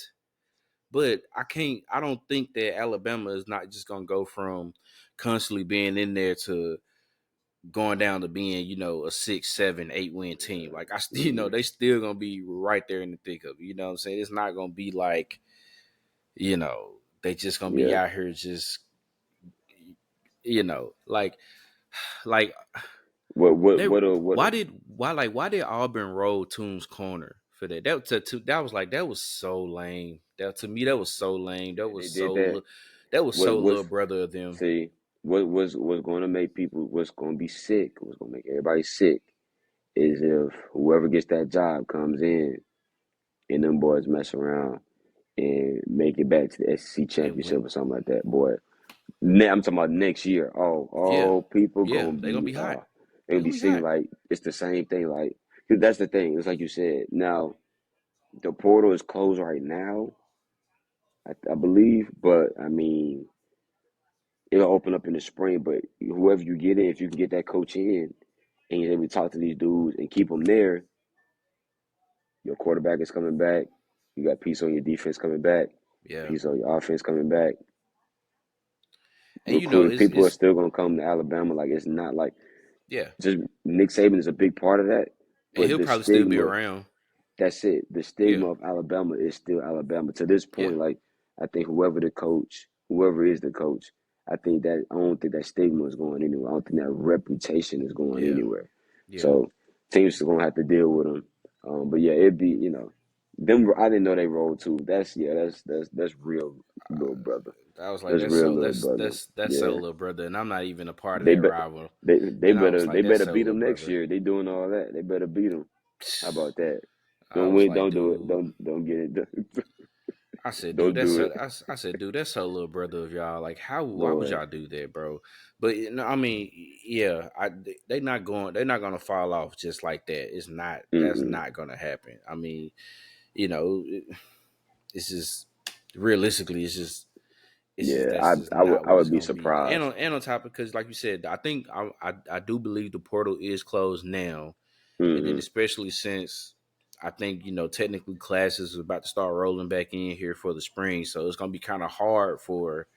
I can't. I don't think that Alabama is not just gonna go from constantly being in there to going down to being, a 6, 7, 8 win team. Like Mm, they still gonna be right there in the thick of it. You know what I'm saying? It's not gonna be like, they just gonna be yeah. out here just, like like they why did Auburn roll Toombs corner for that? That was like that was so lame. That to me that was so lame. That was They did so that. that was What so little was brother of them. see? Was going to make people? What's going to be sick? What's going to make everybody sick is if whoever gets that job comes in and them boys mess around and make it back to the SEC And championship when or something like that. Boy, I'm talking about next year. yeah, People yeah, gonna they're gonna be be hot. they They're gonna gonna be be seeing hot. like it's the same thing. Like 'cause that's the thing. It's like you said. Now the portal is closed right now, I believe, but I mean it'll open up in the spring. But whoever you get in, if you can get that coach in and you're able to talk to these dudes and keep them there, your quarterback is coming back. You got piece on your defense coming back, Yeah. piece on your offense coming back. And People are it's still gonna come to Alabama. Like it's not like yeah. just Nick Saban is a big part of that, And but he'll the probably still be stigma, around. that's it. The Yeah. stigma of Alabama is still Alabama. To this Yeah. point, like I think whoever is the coach, I don't think that stigma is going anywhere. I don't think that reputation is going Yeah. anywhere. Yeah. So teams are gonna have to deal with them. But yeah, it'd be them. I didn't know they rolled too. That's real little brother. I was like, That's that's real so little brother. that's so Yeah. little brother, and I'm not even a part of They that bet rival. they And I was better like, that's so beat little them next brother. year. They doing all that. They better beat them. How about that? I Don't was win. like, Don't do it. dude. Don't get it done. I said, dude, Don't that's do so. it, I said, dude, that's so little brother of y'all. Like, how? Why would boy. y'all do that, bro? But I mean, yeah, they not going. They're not gonna fall off just like that. It's not. That's Mm-mm. not gonna happen. I mean, you know, it's just realistically, Yeah, that's just not I what it's would be gonna be. surprised. And on top of because, like you said, I think I do believe the portal is closed now. and then Mm-hmm. especially since I think technically classes are about to start rolling back in here for the spring, so it's gonna be kind of hard for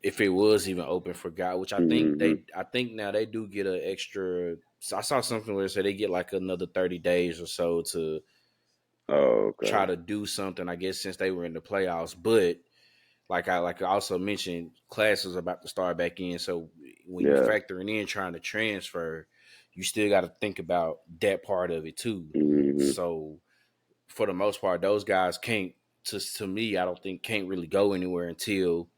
if it was even open for guys, which Mm-hmm. I think now they do get an extra. So I saw something where it said they get like another 30 days or so to Oh, try okay. to do something. I guess since they were in the playoffs, but like I also mentioned, classes are about to start back in. So when you Yeah. factoring in trying to transfer, you still got to think about that part of it too. Mm-hmm. So for the most part, those guys can't. To me, I don't think can't really go anywhere until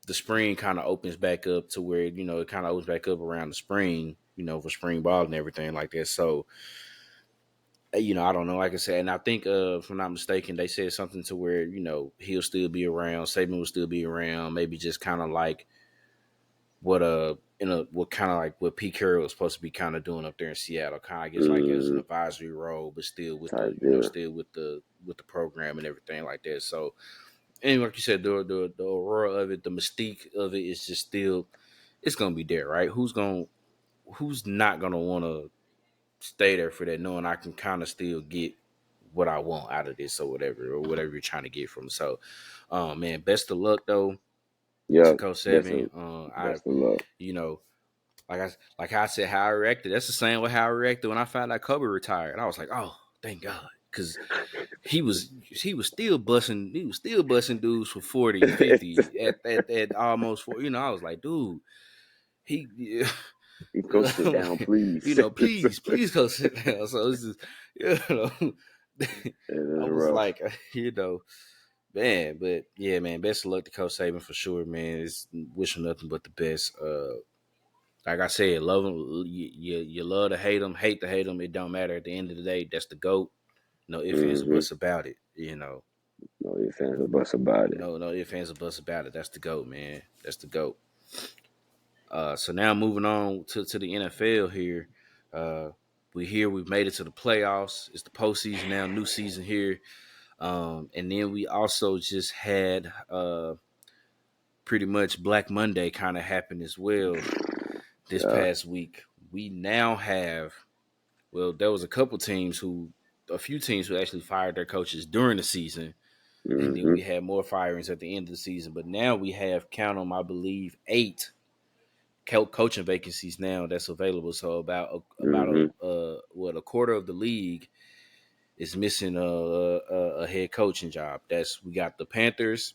the spring kind of opens back up to where it kind of opens back up around the spring, for spring ball and everything like that. So I don't know, like I said, and I think if I'm not mistaken, they said something to where he'll still be around, Saban will still be around, maybe just kind of like what what kind of like what Pete Carroll was supposed to be kind of doing up there in Seattle, kind of I guess like as an Mm-hmm. advisory role, but still with the Type deal. still with the program and everything like that. So and like you said, the aurora of it, the mystique of it is just still it's gonna be there, right? Who's not gonna want to stay there for that, knowing I can kind of still get what I want out of this or whatever you're trying to get from. So, man, best of luck though to Yep. Coach Best Seven. of I best of luck. you know like I said how I reacted. That's the same way how I reacted when I found out Kobe retired. I was like, oh, thank God, because he was still busting dudes for 40, It's- 50 at almost 4. I was like, dude, he Go sit I'm down, like, please. please go sit down. So this is, you know, I It's was rough. like, man, but yeah, man, best of luck to Coach Saban for sure, man. It's wishing nothing but the best. Like I said, love him, you love to hate to hate him. It don't matter. At the end of the day, that's the goat. No ifs, ands, or Mm-hmm. buts about it. You know, No ifs, ands, or buts about it. no ifs, ands, or buts about it. That's the goat, man. That's the goat. So now moving on to the NFL here. Uh, we've made it to the playoffs. It's the postseason now, new season here. And then we also just had pretty much Black Monday kind of happen as well this Yeah. past week. We now have there was a few teams who actually fired their coaches during the season, and then Mm-hmm. we had more firings at the end of the season. But now we have count them, I believe, 8 coaching vacancies now that's available. So about Mm-hmm. a quarter of the league is missing a head coaching job. We got the Panthers,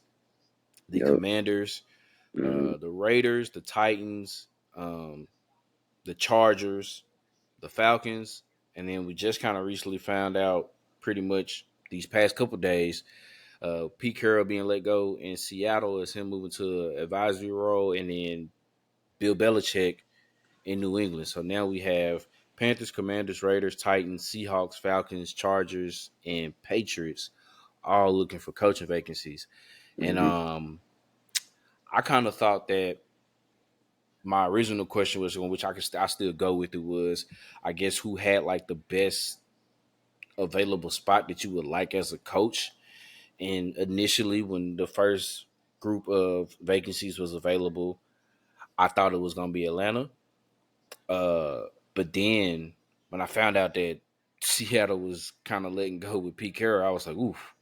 the Yep. Commanders, Mm-hmm. the Raiders, the Titans, um, the Chargers, the Falcons, and then we just kind of recently found out pretty much these past couple days. Pete Carroll being let go in Seattle is him moving to an advisory role, and then Bill Belichick in New England. So now we have Panthers, Commanders, Raiders, Titans, Seahawks, Falcons, Chargers, and Patriots all looking for coaching vacancies. And Mm-hmm. I kind of thought that my original question was, on which I still go with it, was I guess who had like the best available spot that you would like as a coach. And initially, when the first group of vacancies was available, I thought it was going to be Atlanta. Uh, but then when I found out that Seattle was kind of letting go with Pete Carroll, I was like, oof,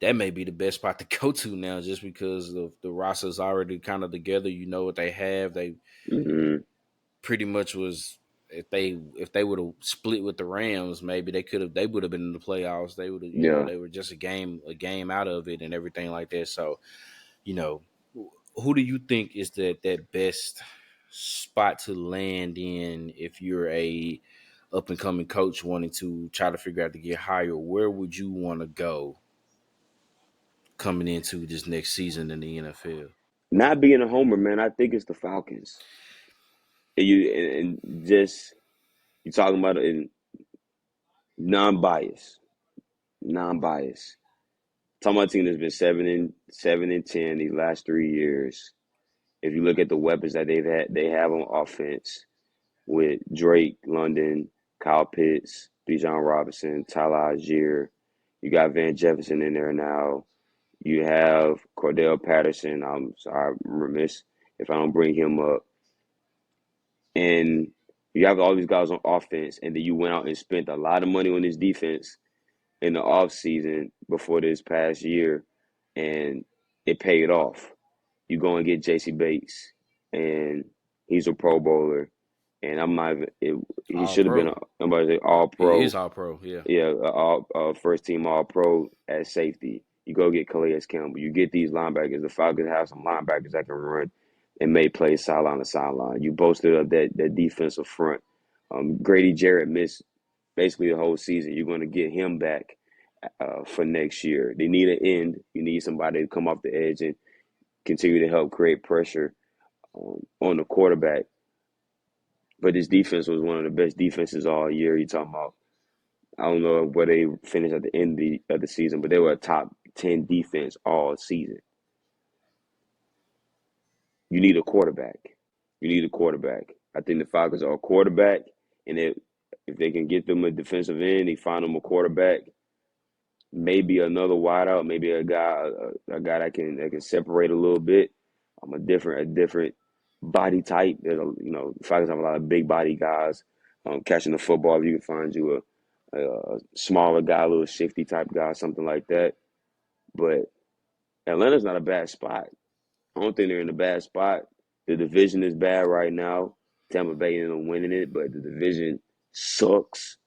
that may be the best spot to go to now, just because of the roster's already kind of together. You know what they have. They Mm-hmm. pretty much was if they would have split with the Rams, maybe they would have been in the playoffs. They would have Yeah. they were just a game out of it and everything like that. So you know, who do you think is that best spot to land in if you're a up and coming coach wanting to try to figure out to get higher? Where would you want to go coming into this next season in the NFL? Not being a homer, man, I think it's the Falcons. And just you talking about it in non-bias, non-bias. Talking about a team that's been 7-10 these last 3 years. If you look at the weapons that they have on offense with Drake, London, Kyle Pitts, Bijan Robinson, Tyler Algier. You got Van Jefferson in there now. You have Cordell Patterson. I'm sorry, I'm remiss if I don't bring him up. And You have all these guys on offense, and then you went out and spent a lot of money on this defense in the off season before this past year, and it paid off. You go and get J.C. Bates, and he's a Pro Bowler, and I'm not even. He All should have been pro. somebody say All He is Pro, all pro. Yeah. yeah, all first team All Pro at safety. You go get Calais Campbell. You get these linebackers. The Falcons have some linebackers that can run and may play sideline to sideline. You bolstered up that defensive front. Grady Jarrett missed basically the whole season. You're going to get him back for next year. They need an end. You need somebody to come off the edge and continue to help create pressure on the quarterback. But this defense was one of the best defenses all year. You talking about? I don't know where they finished at the end of the season, but they were a top 10 defense all season. You need a quarterback. You need a quarterback. I think the Falcons are a quarterback, and if they can get them a defensive end, they find them a quarterback, maybe another wideout, maybe a guy that can separate a little bit. A different body type. The Falcons have a lot of big body guys. Catching the football, you can find you a smaller guy, a little shifty type guy, something like that. But Atlanta's not a bad spot. I don't think they're in a bad spot. The division is bad right now. Tampa Bay ended up winning it, but the division sucks.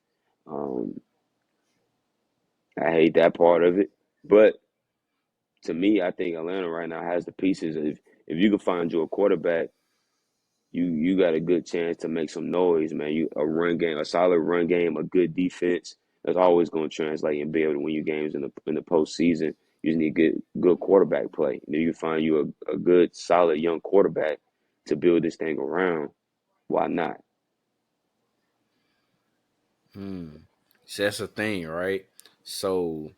Um, I hate that part of it. But to me, I think Atlanta right now has the pieces. If you can find you a quarterback, you got a good chance to make some noise, man. You a run game, a solid run game, a good defense. That's always going to translate and be able to win you games in the postseason. You just need good quarterback play. And if you find you a good, solid young quarterback to build this thing around, why not? Hmm. So that's the thing, right? So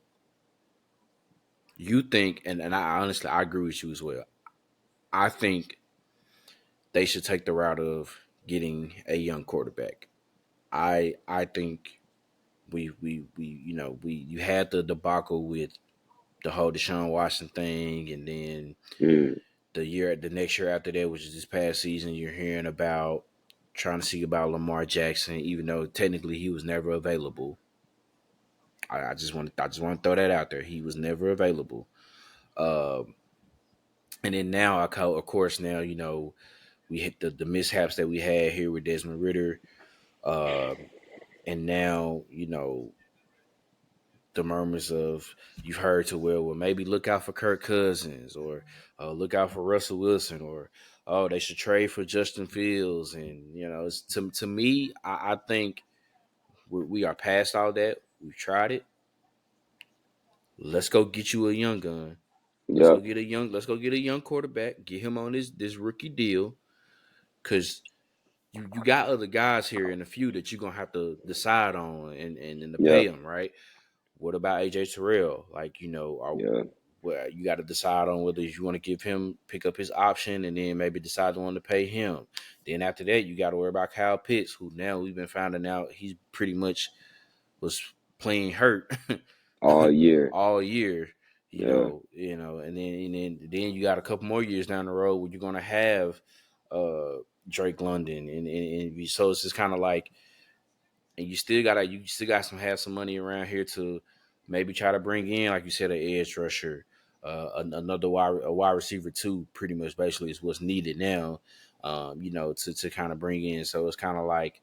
you think, and I honestly I agree with you as well. I think they should take the route of getting a young quarterback. I think we you had the debacle with the whole Deshaun Watson thing, and then Mm, the next year after that, which is this past season, you're hearing about trying to see about Lamar Jackson, even though technically he was never available. I just want to throw that out there. He was never available. Um, and then now of course now we hit the mishaps that we had here with Desmond Ritter. Um, and now the murmurs of you've heard to well maybe look out for Kirk Cousins or look out for Russell Wilson or oh they should trade for Justin Fields, and it's, to me I think we are past all that. We've tried it. Let's go get you a young gun. yep, Let's go get a young quarterback. Get him on this rookie deal, because you got other guys here in a few that you're gonna have to decide on and to pay yep, them, right? What about AJ Terrell? Like, yep. well, you got to decide on whether you want to give him pick up his option and then maybe decide to want to pay him. Then after that, you got to worry about Kyle Pitts, who now we've been finding out he's pretty much was playing hurt All year. all year. Yeah. And then you got a couple more years down the road where you're gonna have uh Drake London, and so it's just kind of like, and you still got some have some money around here to maybe try to bring in, like you said, an edge rusher, another wide receiver too. Pretty much, basically, is what's needed now. To kind of bring in. So it's kind of like,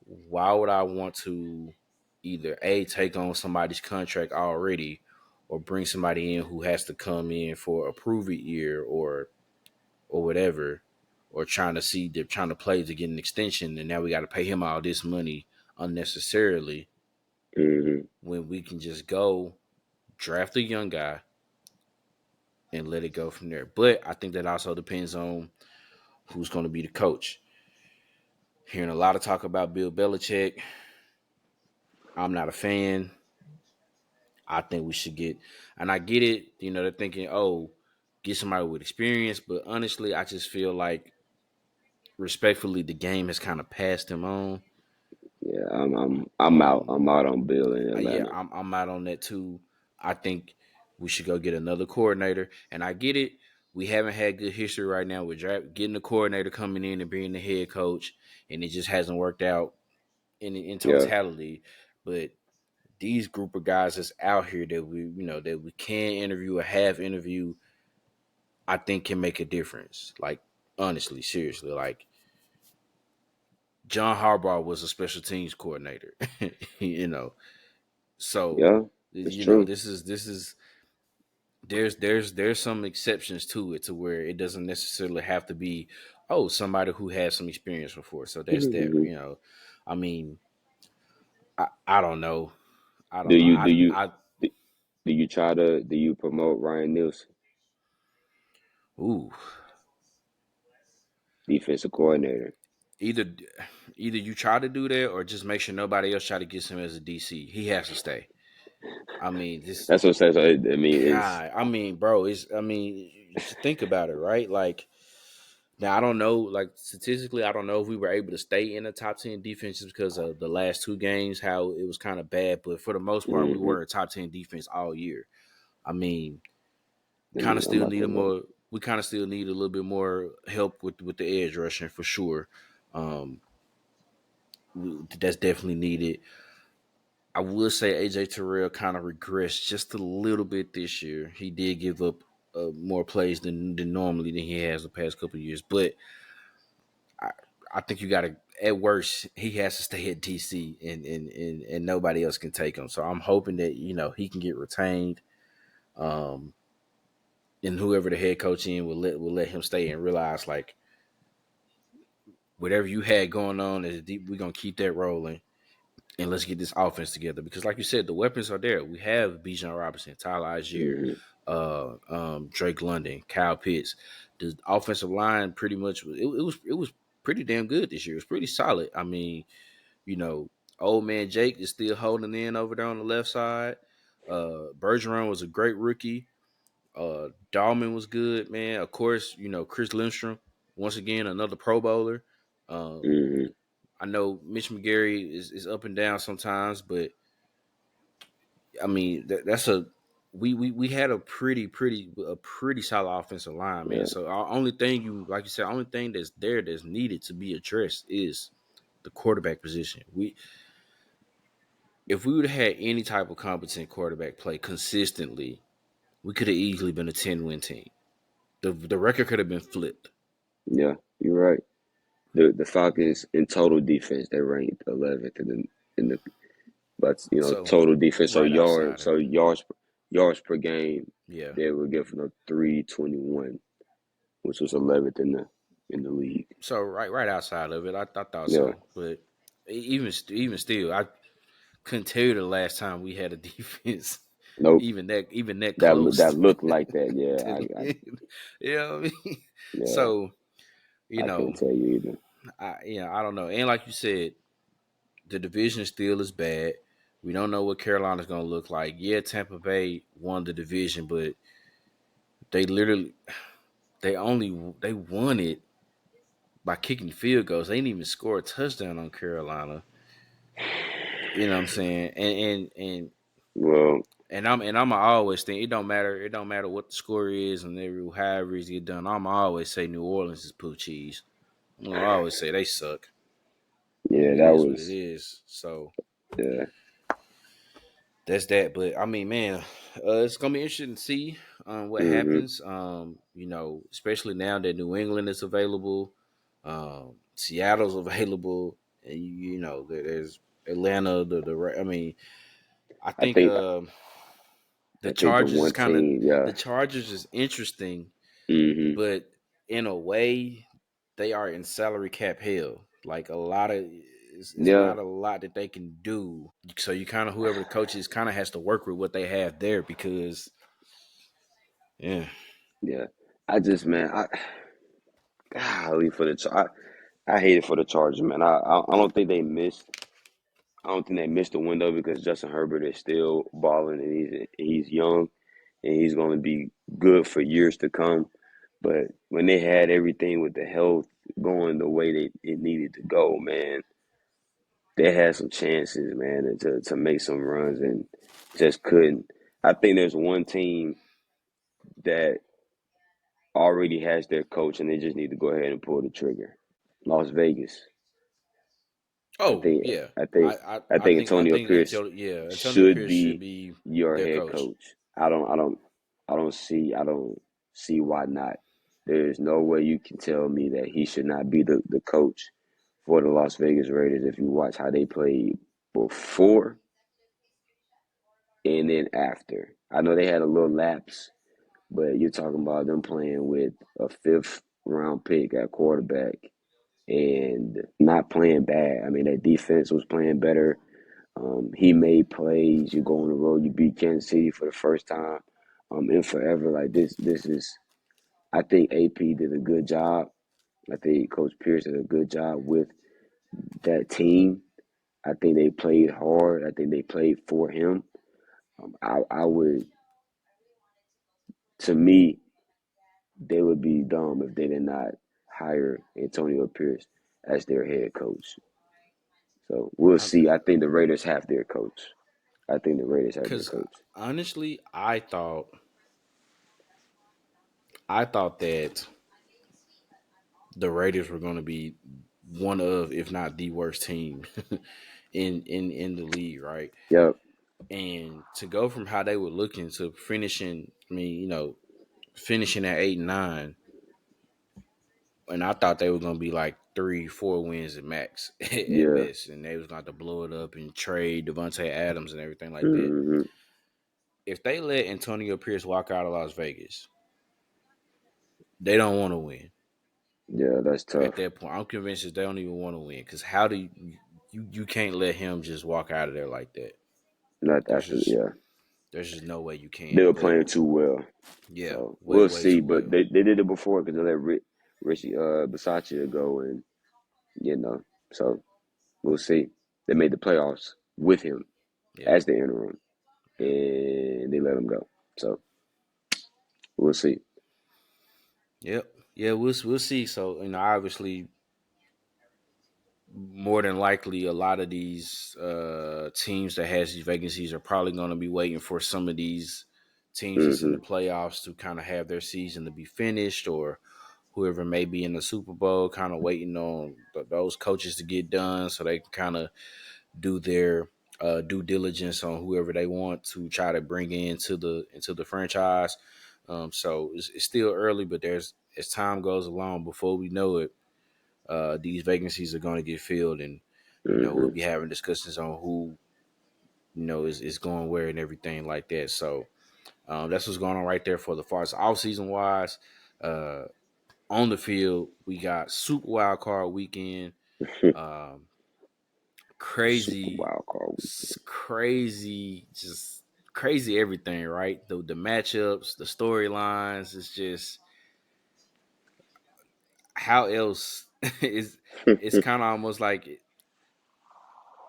why would I want to either take on somebody's contract already, or bring somebody in who has to come in for a prove it year or whatever, or they're trying to play to get an extension, and now we got to pay him all this money unnecessarily Hmm. when we can just go draft a young guy and let it go from there. But I think that also depends on who's going to be the coach. Hearing a lot of talk about Bill Belichick, I'm not a fan. I think we should and I get it, they're thinking, oh, get somebody with experience. But honestly, I just feel like, respectfully, the game has kind of passed him on. Yeah, I'm out. Um, I'm out on Bill in yeah, Atlanta. I'm out on that too. I think we should go get another coordinator. And I get it. We haven't had good history right now with getting the coordinator coming in and being the head coach, and it just hasn't worked out in Yeah, totality. But these group of guys that's out here that we can interview or have interview, I think can make a difference. Like honestly, seriously, like John Harbaugh was a special teams coordinator, you know. So yeah, it's true. this is there's some exceptions to it to where it doesn't necessarily have to be somebody who has some experience before. So that's that. Hmm. I mean, I don't know. I Do don't know. you do I you I do you try to do you promote Ryan Nielsen, ooh defensive coordinator? either either you try to do that or just make sure nobody else try to get him as a DC. He has to stay. I mean, this That's what I'm saying. So I mean, it's God. I mean, bro, you should think about it, right? Like now, I don't know. Like statistically, I don't know if we were able to stay in the top 10 defenses because of the last two games, how it was kind of bad. But for the most part, we hmm were a top 10 defense all year. I mean, Let kind me. of I'm still about need to a look. more. We kind of still need a little bit more help with the edge rushing for sure. Um, that's definitely needed. I would say AJ Terrell kind of regressed just a little bit this year. He did give up more plays than normally than he has the past couple of years, but I, I think you got to. At worst, he has to stay at DC, and nobody else can take him. So I'm hoping that he can get retained, um, and whoever the head coach in will let him stay and realize like whatever you had going on is deep. We're gonna keep that rolling, and let's get this offense together. Because like you said, the weapons are there. We have Bijan Robinson, Tyler Algier, Hmm. Drake London, Kyle Pitts. The offensive line pretty much it was pretty damn good this year. It was pretty solid. I mean, you know, old man Jake is still holding in over there on the left side. Bergeron was a great rookie. Dahlman was good, man. Of course, Chris Lindstrom, once again, another Pro Bowler. Um, Hmm. I know Mitch McGary is up and down sometimes, but I mean that's we had a pretty solid offensive line, man. Yeah, So our only thing like you said, only thing that's needed to be addressed is the quarterback position. If we would have had any type of competent quarterback play consistently, we could have easily been a 10-win team. The record could have been flipped. yeah, you're right. The Falcons in total defense they ranked 11th in the but So total defense, so right outside of it. yards per game Yeah. they were given a 321, which was 11th in the league. So right outside of it, I thought Yeah, so. But even still, I couldn't tell you the last time we had a defense nope. even that That close. looked like that. Yeah, You know what I mean? yeah, So, you I know, couldn't tell you either. I don't know. And like you said, the division still is bad. We don't know what Carolina's gonna look like. Yeah, Tampa Bay won the division, but they literally they won it by kicking field goals. They didn't even score a touchdown on Carolina. You know what I'm saying? Well, And I'm always think it don't matter what the score is and however it's get done. I'm always say New Orleans is poo cheese. I'm gonna always say they suck. yeah, It that is what it was is. So yeah. that's that. But I mean, man, it's gonna be interesting to see what Hmm. happens. Especially now that New England is available, Seattle's available, and there's Atlanta. I mean, I I think think the I think the Chargers is one kind of team, yeah. the Chargers is interesting, Hmm. but in a way, they are in salary cap hell. Like a lot of it's Yeah, not a lot that they can do. So you kind of whoever the coach is kind of has to work with what they have there because yeah. yeah. I just man, golly for I hate it for the Chargers, man. I don't think they missed. I don't think they missed the window because Justin Herbert is still balling and he's young and he's going to be good for years to come. But when they had everything with the health going the way that it needed to go, man, they had some chances, man, to make some runs and just couldn't. I think there's one team that already has their coach and they just need to go ahead and pull the trigger. Las Vegas. I Oh think yeah, I think I I think think Antonio Pierce Antonio should Pierce should be be your their head coach. coach. I don't see why not. There is no way you can tell me that he should not be the coach for the Las Vegas Raiders if you watch how they played before and then after. I know they had a little lapse, but you're talking about them playing with a fifth round pick at quarterback and not playing bad. I mean, that defense was playing better. He made plays. You go on the road, you beat Kansas City for the first time in forever. Like this is. I think AP did a good job. I think Coach Pierce did a good job with that team. I think they played hard. I think they played for him. I would, to me, they would be dumb if they did not hire Antonio Pierce as their head coach. So we'll see. I think the Raiders have their coach. I think the Raiders have their Because coach. honestly, I thought that the Raiders were going to be one of, if not the worst team in the league, right? Yep. And to go from how they were looking to finishing, I mean, finishing at 8-9, and I thought they were going to be like 3-4 wins at max at Yeah. best, and they was going to blow it up and trade Devontae Adams and everything like that. Hmm. If they let Antonio Pierce walk out of Las Vegas, they don't want to win. Yeah, that's At tough. that point, I'm convinced that they don't even want to win because how do you can't let him just walk out of there like that. Not There's after. just Yeah, there's just no way you they can. were But playing too well. yeah, So way we'll way see. too But well. they did it before because they let Richie Bisaccia go, and you know. So we'll see. They made the playoffs with him Yeah, as the interim, and they let him go. So we'll see. yep, yeah. We'll see. So obviously, more than likely, a lot of these teams that has these vacancies are probably going to be waiting for some of these teams that's in the Hmm. playoffs to kind of have their season to be finished, or whoever may be in the Super Bowl, kind of waiting on those coaches to get done so they can kind of do their due diligence on whoever they want to try to bring into the franchise. So it's still early, but there's as time goes along, before we know it, these vacancies are going to get filled, and we'll Hmm. be having discussions on who is going where and everything like that. So that's what's going on right there for the far as off season wise. Uh, on the field, we got Super Wild Card Weekend. Um, Super crazy, wild card. crazy, just crazy everything. Right, the matchups, the storylines. It's just how else is it's kind of almost like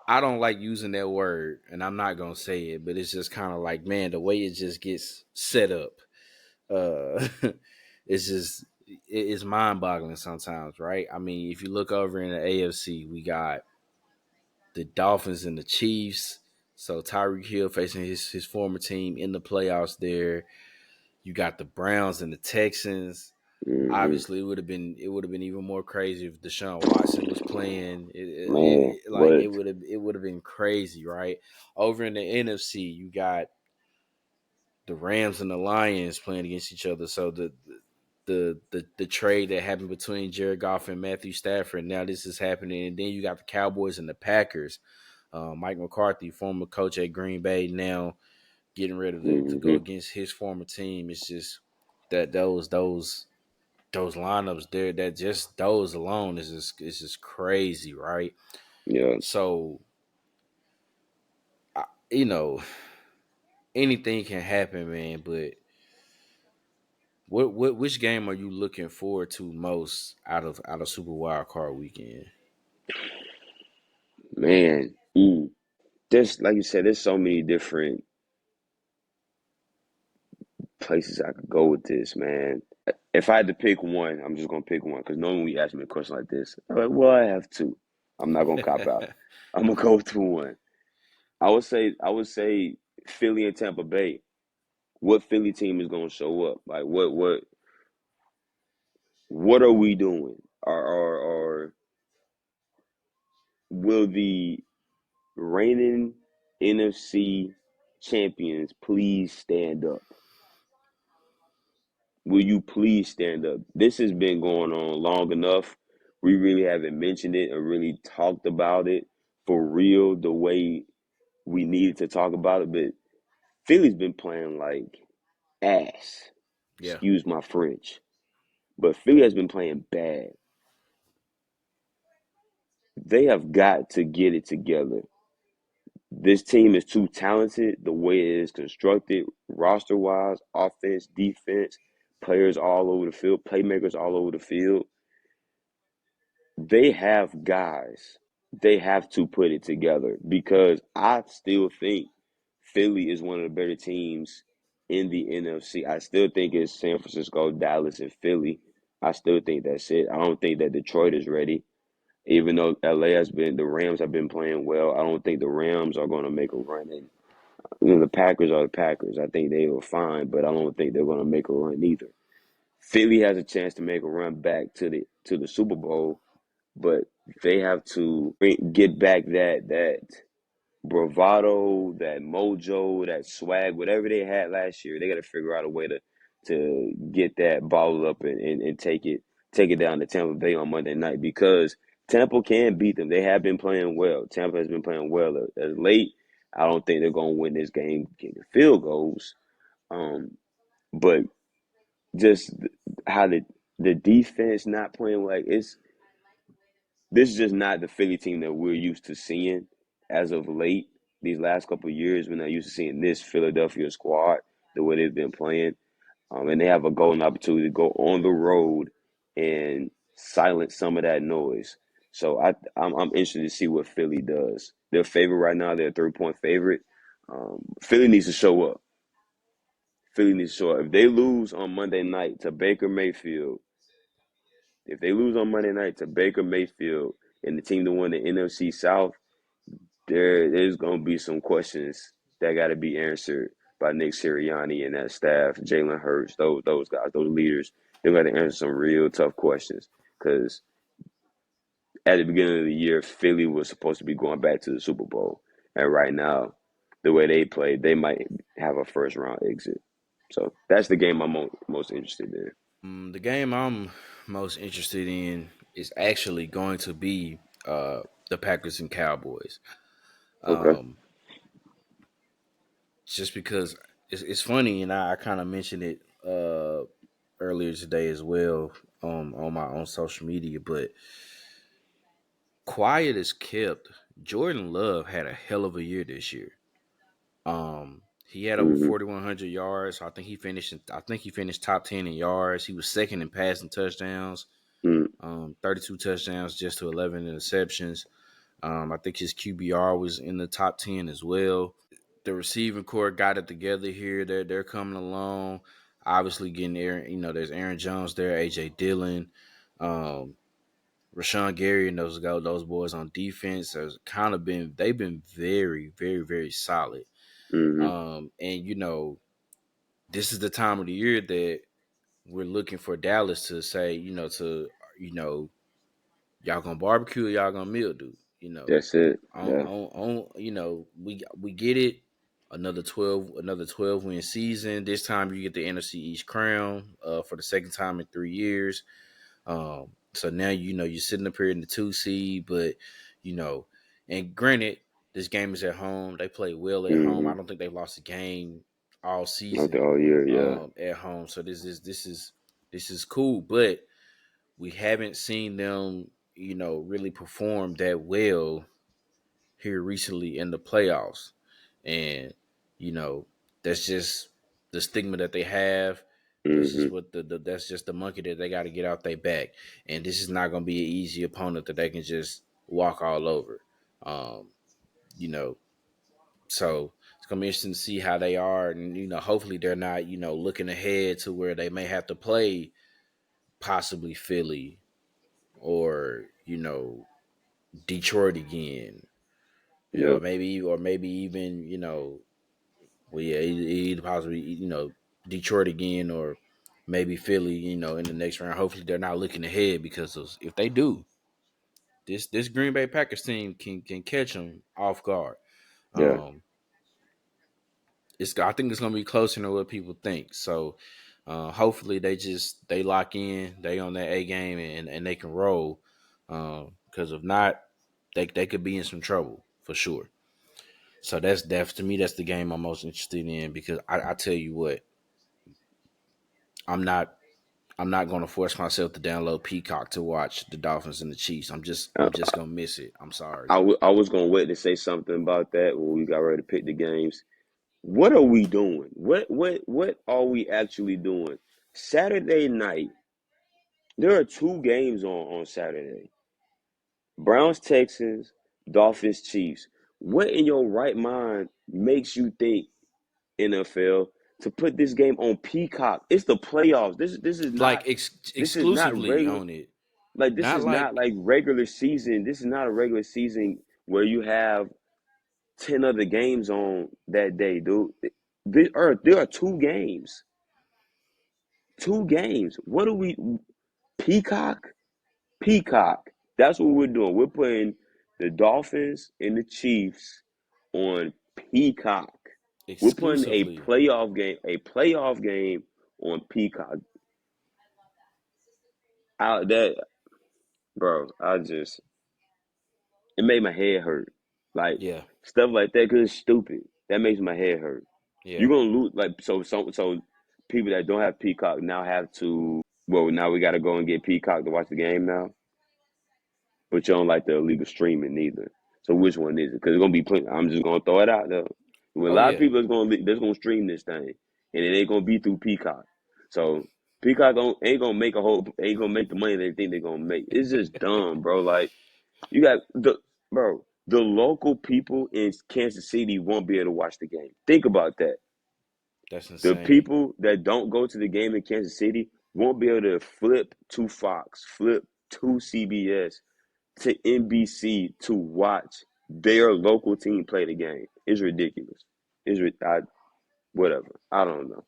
I don't like using that word, and I'm not gonna say it, but it's just kind of like, man, the way it just gets set up, uh, it's just it's mind boggling sometimes, right? I mean, if you look over in the AFC, we got the Dolphins and the Chiefs. So Tyreek Hill facing his former team in the playoffs. There, you got the Browns and the Texans. Hmm. Obviously, it would have been even more crazy if Deshaun Watson was playing. Man, Like what? it would have been crazy, right? Over in the NFC, you got the Rams and the Lions playing against each other. So the trade that happened between Jared Goff and Matthew Stafford. Now this is happening, and then you got the Cowboys and the Packers. Mike McCarthy, former coach at Green Bay, now getting ready to go Hmm. against his former team. It's just that those lineups there, that just those alone is just crazy, right? Yeah, So you know anything can happen, man. But which game are you looking forward to most out of Super Wild Card Weekend? man. There's like you said, there's so many different places I could go with this, man. If I had to pick one, I'm just gonna pick one because normally when you ask me a question like this, I'm like, well, I have two. I'm not gonna cop out. I'm gonna go to one. I would say Philly and Tampa Bay. What Philly team is gonna show up? Like what are we doing? Are will the reigning NFC champions please stand up? Will you please stand up? This has been going on long enough. We really haven't mentioned it or really talked about it for real the way we needed to talk about it. But Philly's been playing like ass. Yeah. Excuse my French. But Philly has been playing bad. They have got to get it together. This team is too talented the way it is constructed, roster wise, offense, defense, players all over the field, playmakers all over the field. They have guys. They have to put it together because I still think Philly is one of the better teams in the NFC. I still think it's San Francisco, Dallas, and Philly. I still think that's it. I don't think that Detroit is ready. Even though the Rams have been playing well, I don't think the Rams are going to make a run. And the Packers are the Packers. I think they were fine, but I don't think they're going to make a run either. Philly has a chance to make a run back to the Super Bowl, but they have to get back that bravado, that mojo, that swag, whatever they had last year. They got to figure out a way to get that ball up and take it down to Tampa Bay on Monday night because Tampa can beat them. They have been playing well. Tampa has been playing well as late. I don't think they're going to win this game getting field goals. But just how the defense not playing like this is just not the Philly team that we're used to seeing as of late. These last couple of years, we're not used to seeing this Philadelphia squad the way they've been playing. And they have a golden opportunity to go on the road and silence some of that noise. So I'm interested to see what Philly does. They're favorite right now. They're a 3-point favorite. Philly needs to show up. Philly needs to show up. If they lose on Monday night to Baker Mayfield, if they lose on Monday night to Baker Mayfield and the team that won the NFC South, there's going to be some questions that got to be answered by Nick Sirianni and that staff, Jalen Hurts, those guys, those leaders. They got to answer some real tough questions because at the beginning of the year, Philly was supposed to be going back to the Super Bowl, and right now, the way they play, they might have a first round exit. So that's the game I'm most interested in. The game I'm most interested in is actually going to be the Packers and Cowboys. Okay. Um, just because it's funny, and I kind of mentioned it earlier today as well on my own social media. But quiet as kept, Jordan Love had a hell of a year this year. He had over Mm-hmm. 4,100 yards. So I think he finished top 10 in yards. He was second in passing touchdowns. Mm-hmm. 32 touchdowns just to 11 interceptions. I think his QBR was in the top 10 as well. The receiving core got it together here. They're coming along. Obviously, getting Aaron. There's Aaron Jones there, AJ Dillon, um, Rashawn Gary, and those boys on defense has kind of been. They've been very, very, very solid. Mm-hmm. And this is the time of the year that we're looking for Dallas to say, you know, y'all gonna barbecue or y'all gonna mildew. That's it. Yeah. We get it. Another 12 win season. This time you get the NFC East crown for the second time in 3 years. So now you're sitting up here in the 2 seed, but you know, and granted, this game is at home. They play well at home. I Mm-hmm. don't think they've lost a game all Not the season whole year. Yeah. at home. So this is cool, but we haven't seen them, really perform that well here recently in the playoffs. And, you know, that's just the stigma that they have. That's just Mm-hmm. what that's just the monkey that they got to get out their back. And this is not going to be an easy opponent that they can just walk all over. Um, you know, so it's gonna be interesting to see how they are, and hopefully they're not, looking ahead to where they may have to play possibly Philly or Detroit again. Yep. Maybe even well, yeah, either possibly Detroit again or maybe Philly. In the next round. Hopefully they're not looking ahead because if they do, this Green Bay Packers team can catch them off guard. Yeah. Um, I think it's gonna be closer than what people think. So hopefully they lock in, they on that A game and they can roll. Because if not, they could be in some trouble for sure. So that's to me that's the game I'm most interested in because I tell you what, I'm not I'm not going to force myself to download Peacock to watch the Dolphins and the Chiefs. Uh, I'm just gonna miss it. I'm sorry. I was gonna wait to say something about that when we got ready to pick the games. What are we doing? What are we actually doing? Saturday night, there are two games on Saturday. Browns, Texans, Dolphins, Chiefs. What in your right mind makes you think NFL to put this game on Peacock? It's the playoffs. Like This is not exclusively regular on it, like this not is not like like regular season. This is not a regular season where you have 10 other games on that day, dude. There are two games. Two games. What do we Peacock? Peacock. That's what we're doing. We're putting the Dolphins and the Chiefs on Peacock. We're putting exclusively. a playoff game on Peacock. Out that, bro. It made my head hurt. Like Yeah, stuff like that, cause it's stupid. That makes my head hurt. yeah. You're gonna lose. Like so people that don't have Peacock now have to. Well, now we got to go and get Peacock to watch the game now. But you don't like the illegal streaming neither. So which one is it? Because it's gonna be plenty. I'm just gonna throw it out there. With a Oh lot of yeah, people that's gonna stream this thing, and it ain't gonna be through Peacock. So Peacock ain't gonna make the money they think they're gonna make. It's just dumb, bro. Like you got the local people in Kansas City won't be able to watch the game. Think about that. that's The insane. people that don't go to the game in Kansas City won't be able to flip to Fox, flip to CBS, to NBC to watch their local team play the game. It's ridiculous. Whatever. I don't know.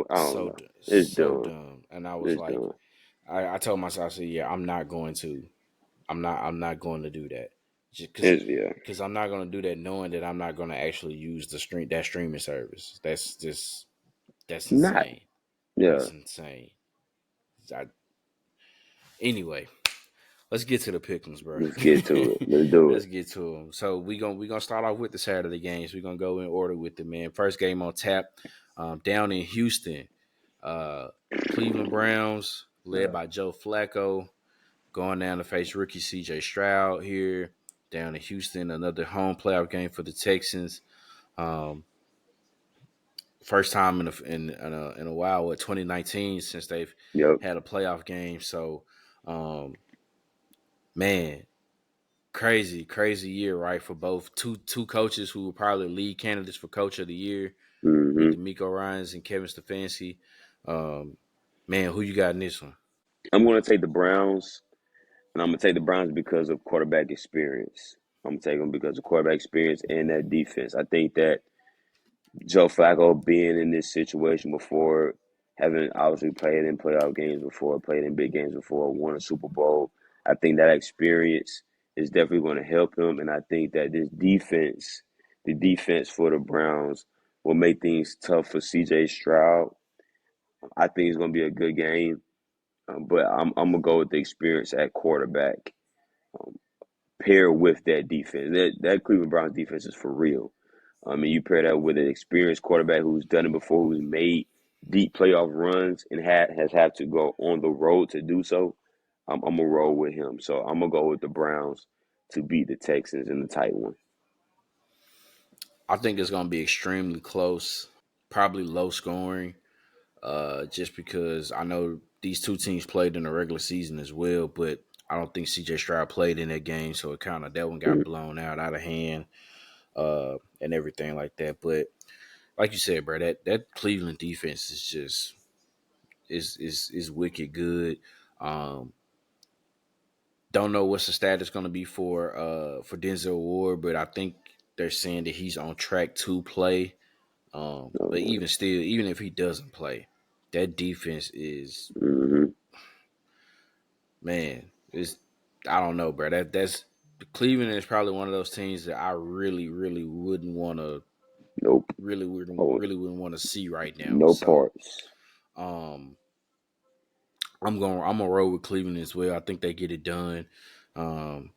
I don't know. It's So dumb. dumb. And I was It's like, dumb. I told myself, I said, yeah, I'm not going to. I'm not going to do that. Just Yeah. because I'm not going to do that, knowing that I'm not going to actually use that streaming service. That's Not. insane. Yeah. That's insane. I, anyway, let's get to the pickings, bro. Let's get to it. Let's do Let's it. get to them. So we gonna start off with the Saturday games. We're gonna go in order with the man. First game on tap, down in Houston, uh, Cleveland Browns, led Yeah. by Joe Flacco, going down to face rookie C.J. Stroud here. Down in Houston, another home playoff game for the Texans. Um, first time in a while, 2019 since they've Yep. had a playoff game. So, um, man, crazy year, right? For both two coaches who were probably lead candidates for coach of the year with hmm D'Amico Ryans and Kevin Stefanski. Um, man, who you got in this one? I'm gonna take the Browns, and I'm gonna take the Browns because of quarterback experience. I'm gonna take them because of quarterback experience and that defense. I think that Joe Flacco being in this situation before, having obviously played in playoff games before, played in big games before, won a Super Bowl, I think that experience is definitely going to help him. And I think that the defense for the Browns, will make things tough for CJ Stroud. I think it's going to be a good game, but I'm going to go with the experience at quarterback, um, pair with that defense. That Cleveland Browns defense is for real. I mean, you pair that with an experienced quarterback who's done it before, who's made deep playoff runs and has had to go on the road to do so. I'm gonna roll with him. So I'm gonna go with the Browns to beat the Texans in the tight one. I think it's going to be extremely close, probably low scoring. Just because I know these two teams played in the regular season as well, but I don't think CJ Stroud played in that game, so it kind of that one got Mm, blown out of hand, and everything like that. But like you said, bro, that Cleveland defense is just is wicked good. Um, don't know what's the status going to be for Denzel Ward, but I think they're saying that he's on track to play. But even still, even if he doesn't play, that defense is mm-hmm. man is. I don't know, bro. That's Cleveland is probably one of those teams that I really wouldn't want to Nope. Oh, really wouldn't want to see right now. no So parts. um, I'm gonna roll with Cleveland as well. I think they get it done. Um,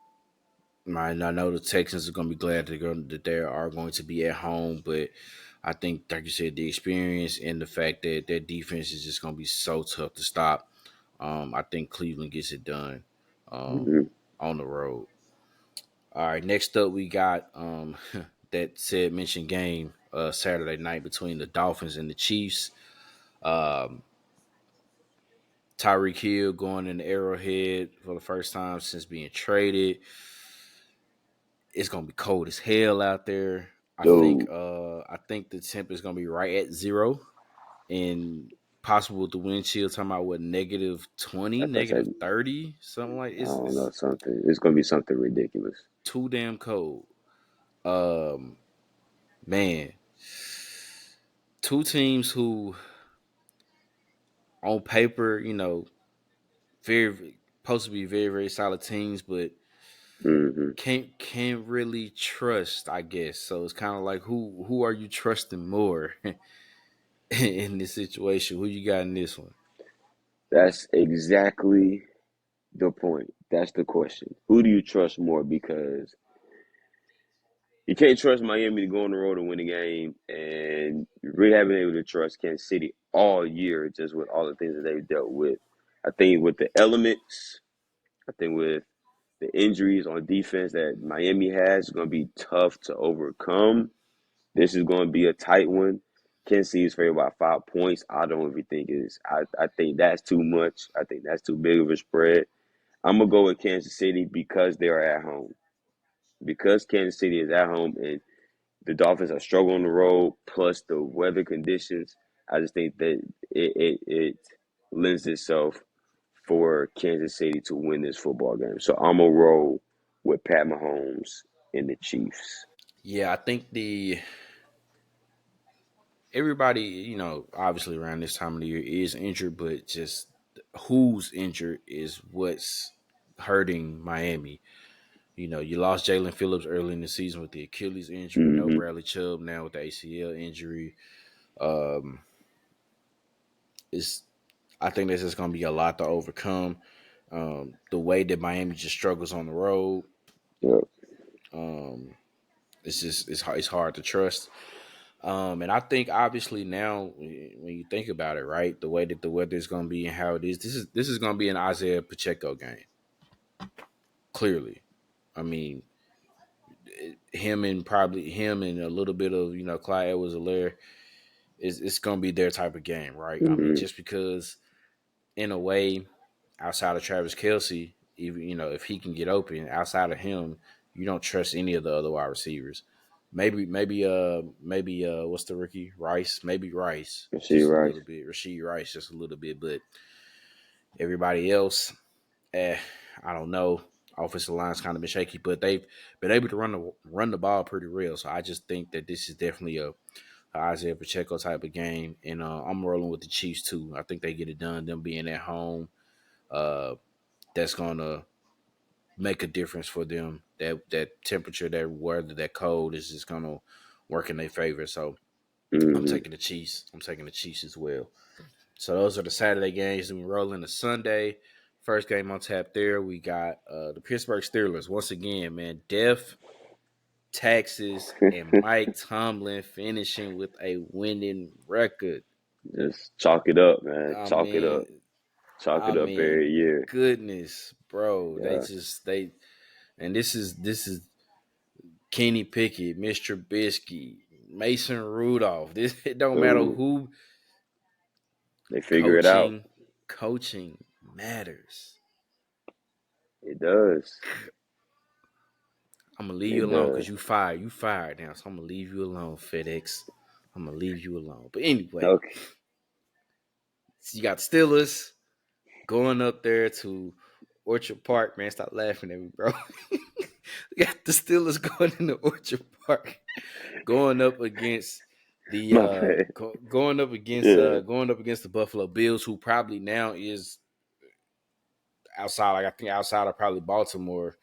I know the Texans are going to be glad that they are going to be at home, but I think, like you said, the experience and the fact that their defense is just going to be so tough to stop. I think Cleveland gets it done um, Hmm. on the road. All right, next up we got that said mentioned game Saturday night between the Dolphins and the Chiefs. Um, Tyreek Hill going in the Arrowhead for the first time since being traded. It's gonna be cold as hell out there. Dude, I think the temp is gonna be right at zero and possible with the wind chill talking about what negative 20, like I said, negative 30, something like I don't know it's something. It's gonna be something ridiculous. too damn cold. Um man, two teams who on paper, very supposed to be very solid teams, but Hmm. can't really trust, I guess. So it's kind of like who are you trusting more in this situation? Who you got in this one? That's exactly the point. That's the question. Who do you trust more? Because you can't trust Miami to go on the road and win a game, and you really haven't been able to trust Kansas City all year, just with all the things that they've dealt with. I think with the elements, I think with the injuries on defense that Miami has, it's going to be tough to overcome. This is going to be a tight one. Kansas City is favored by 5 points. I don't even think is. I think that's too much. I think that's too big of a spread. I'm gonna go with Kansas City because they are at home. Because Kansas City is at home and the Dolphins are struggling on the road, plus the weather conditions. I just think that it lends itself for Kansas City to win this football game. So I'm gonna roll with Pat Mahomes and the Chiefs. Yeah, I think the everybody, obviously around this time of the year is injured, but just who's injured is what's hurting Miami. You lost Jalen Phillips early in the season with the Achilles injury. No Mm-hmm. Bradley Chubb now with the ACL injury. Um, it's I think this is going to be a lot to overcome. The way that Miami just struggles on the road, Yep. um, it's hard to trust. And I think obviously now when you think about it, right, the way that the weather is going to be and how it is, this is going to be an Isaiah Pacheco game. Clearly, I mean, him and a little bit of Clyde Edwards-Helaire is it's going to be their type of game, right? I mean, Mm-hmm. just because in a way, outside of Travis Kelsey, even if he can get open, outside of him, you don't trust any of the other wide receivers. Maybe what's the rookie Rice? Maybe Rice, Rasheed just a Rice. little bit. Rasheed Rice, just a little bit, but everybody else, eh, I don't know. Offensive line's kind of been shaky, but they've been able to run the ball pretty real. So I just think that this is definitely a Isaiah Pacheco type of game, and I'm rolling with the Chiefs too. I think they get it done. Them being at home, uh, that's gonna make a difference for them. That temperature, that weather, that cold is just gonna work in their favor. So I'm Mm-hmm. taking the Chiefs. I'm taking the Chiefs as well. So those are the Saturday games. Then we roll into Sunday. First game on tap there. We got the Pittsburgh Steelers. Once again, man, Def, Texas, and Mike Tomlin finishing with a winning record. Just chalk it up, man. I Chalk it up. mean, Chalk I it up mean, every year. goodness, bro. Yeah. They and this is Kenny Pickett, Mr. Trubisky, Mason Rudolph. This it don't matter Ooh, who they figure it out. coaching. Coaching matters. It does. I'm gonna leave you It alone does. because you fired. You fired now, so I'm gonna leave you alone, FedEx. I'm gonna leave you alone. But anyway, Okay. so you got Steelers going up there to Orchard Park. Man, stop laughing at me, bro. You got the Steelers going into Orchard Park, going up against the My bad. Yeah. going up against the Buffalo Bills, who probably now is outside, like I think outside of probably Baltimore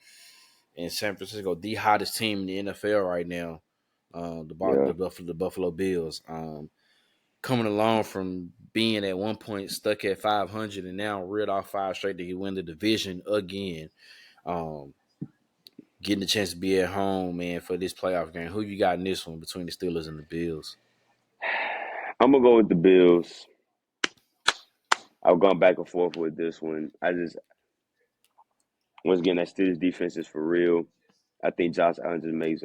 and San Francisco, the hottest team in the NFL right now. Yeah. The Buffalo Bills. Coming along from being at one point stuck at 500 and now reeled off five straight to win the division again. Um, Getting the chance to be at home, man, for this playoff game. Who you got in this one between the Steelers and the Bills? I'm gonna go with the Bills. I've gone back and forth with this one. I just once again that Steelers defense is for real. I think Josh Allen just makes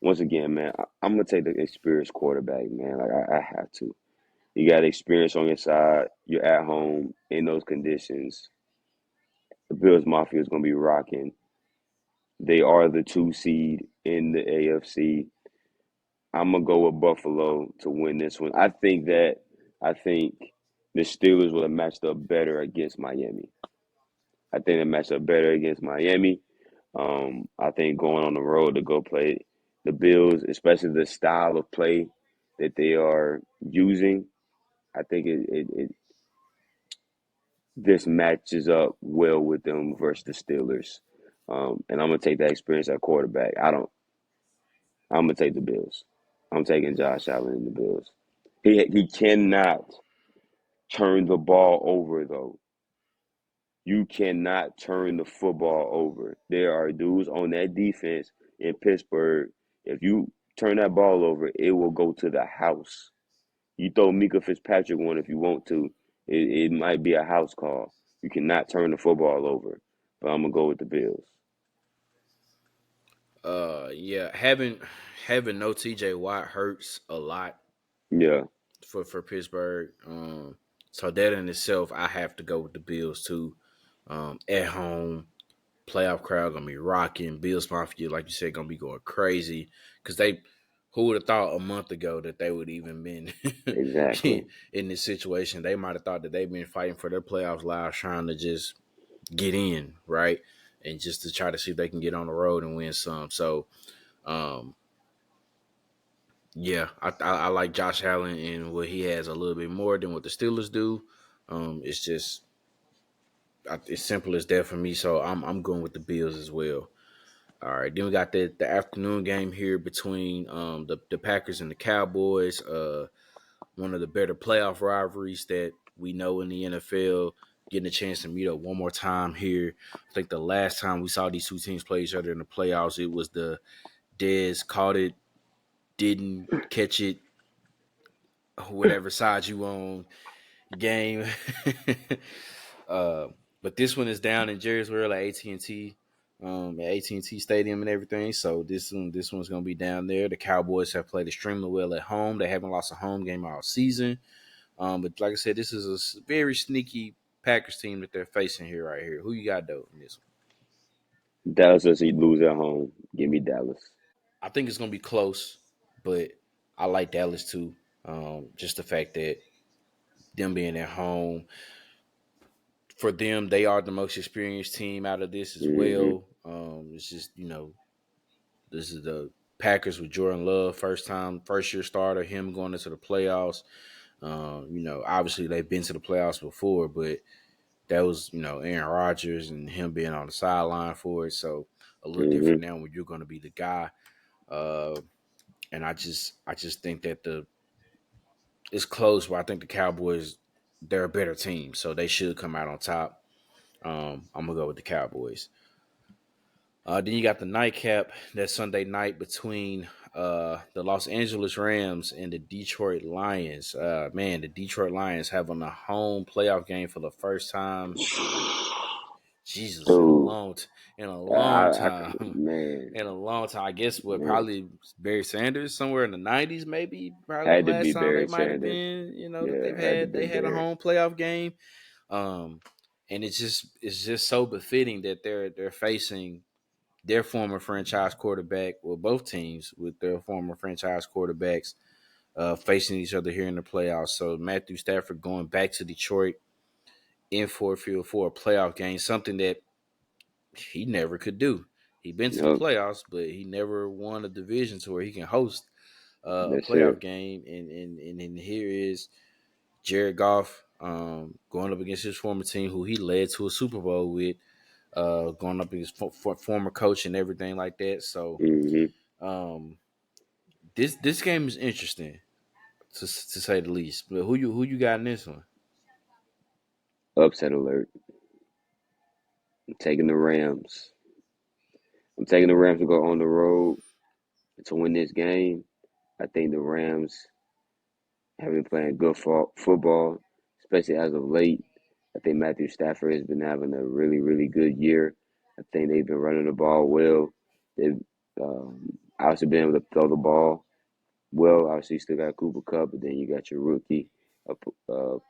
once again, man. I'm gonna take the experienced quarterback, man. Like I have to. You got experience on your side. You're at home in those conditions. The Bills Mafia is gonna be rocking. They are the 2 seed in the AFC. I'm gonna go with Buffalo to win this one. I think the Steelers would have matched up better against Miami. I think they matched up better against Miami. I think going on the road to go play the Bills, especially the style of play that they are using, I think it this matches up well with them versus the Steelers. And I'm gonna take that experience at quarterback. I'm gonna take the Bills. I'm taking Josh Allen and the Bills. He cannot turn the ball over though. You cannot turn the football over. There are dudes on that defense in Pittsburgh. If you turn that ball over, it will go to the house. You throw Mika Fitzpatrick one if you want to. It might be a house call. You cannot turn the football over. But I'm gonna go with the Bills. Yeah, having no TJ Watt hurts a lot Yeah. for Pittsburgh. So that in itself, I have to go with the Bills too. At home, playoff crowd gonna be rocking. Bills Mafia, like you said, gonna be going crazy because they. Who would have thought a month ago that they would even been Exactly. in this situation? They might have thought that they've been fighting for their playoffs lives, trying to just get in, right, and just to try to see if they can get on the road and win some. So, um, yeah, I like Josh Allen and what he has a little bit more than what the Steelers do. It's just it's simple as that for me. So I'm going with the Bills as well. All right, then we got the afternoon game here between the Packers and the Cowboys. One of the better playoff rivalries that we know in the NFL. Getting a chance to meet up one more time here. I think the last time we saw these two teams play each other in the playoffs, it was the Dez caught it, didn't catch it, whatever side you on game. uh, but this one is down in Jerrysville at AT&T Stadium and everything. So this one's gonna be down there. The Cowboys have played extremely well at home. They haven't lost a home game all season. But like I said, this is a very sneaky Packers team that they're facing here right here. Who you got though in this one? Dallas doesn't lose at home. Give me Dallas. I think it's gonna be close, but I like Dallas too. Just the fact that them being at home for them, they are the most experienced team out of this as Mm-hmm. well. It's just this is the Packers with Jordan Love, first year starter, him going into the playoffs. Obviously they've been to the playoffs before, but that was Aaron Rodgers and him being on the sideline for it. So a little different Mm-hmm. now when you're going to be the guy. Uh, and I just think that the it's close, but I think the Cowboys they're a better team, so they should come out on top. I'm gonna go with the Cowboys. Then you got the nightcap that Sunday night between the Los Angeles Rams and the Detroit Lions. Man, the Detroit Lions having a home playoff game for the first time. Jesus, Dude, in a long I time, man, in a long time. I guess what man, probably Barry Sanders somewhere in the '90s, maybe probably the had to be last time they Barry might have Sanders. been. That Yeah, had to be they had a Barry. home playoff game. Um, and it's just so befitting that they're facing their former franchise quarterback, well, both teams with their former franchise quarterbacks facing each other here in the playoffs. So Matthew Stafford going back to Detroit in Ford Field for a playoff game, something that he never could do. He been to the Yup, playoffs, but he never won a division to where he can host a that's playoff it. game. And here is Jared Goff. going up against his former team, who he led to a Super Bowl with, going up against former coach and everything like that. So Hmm. um, this game is interesting to say the least. But who you got in this one? Upset alert. I'm taking the Rams. I'm taking the Rams to go on the road to win this game. I think the Rams have been playing good football, especially as of late. I think Matthew Stafford has been having a really, really good year. I think they've been running the ball well. They've obviously been able to throw the ball well. Obviously, you still got Cooper Cup, but then you got your rookie,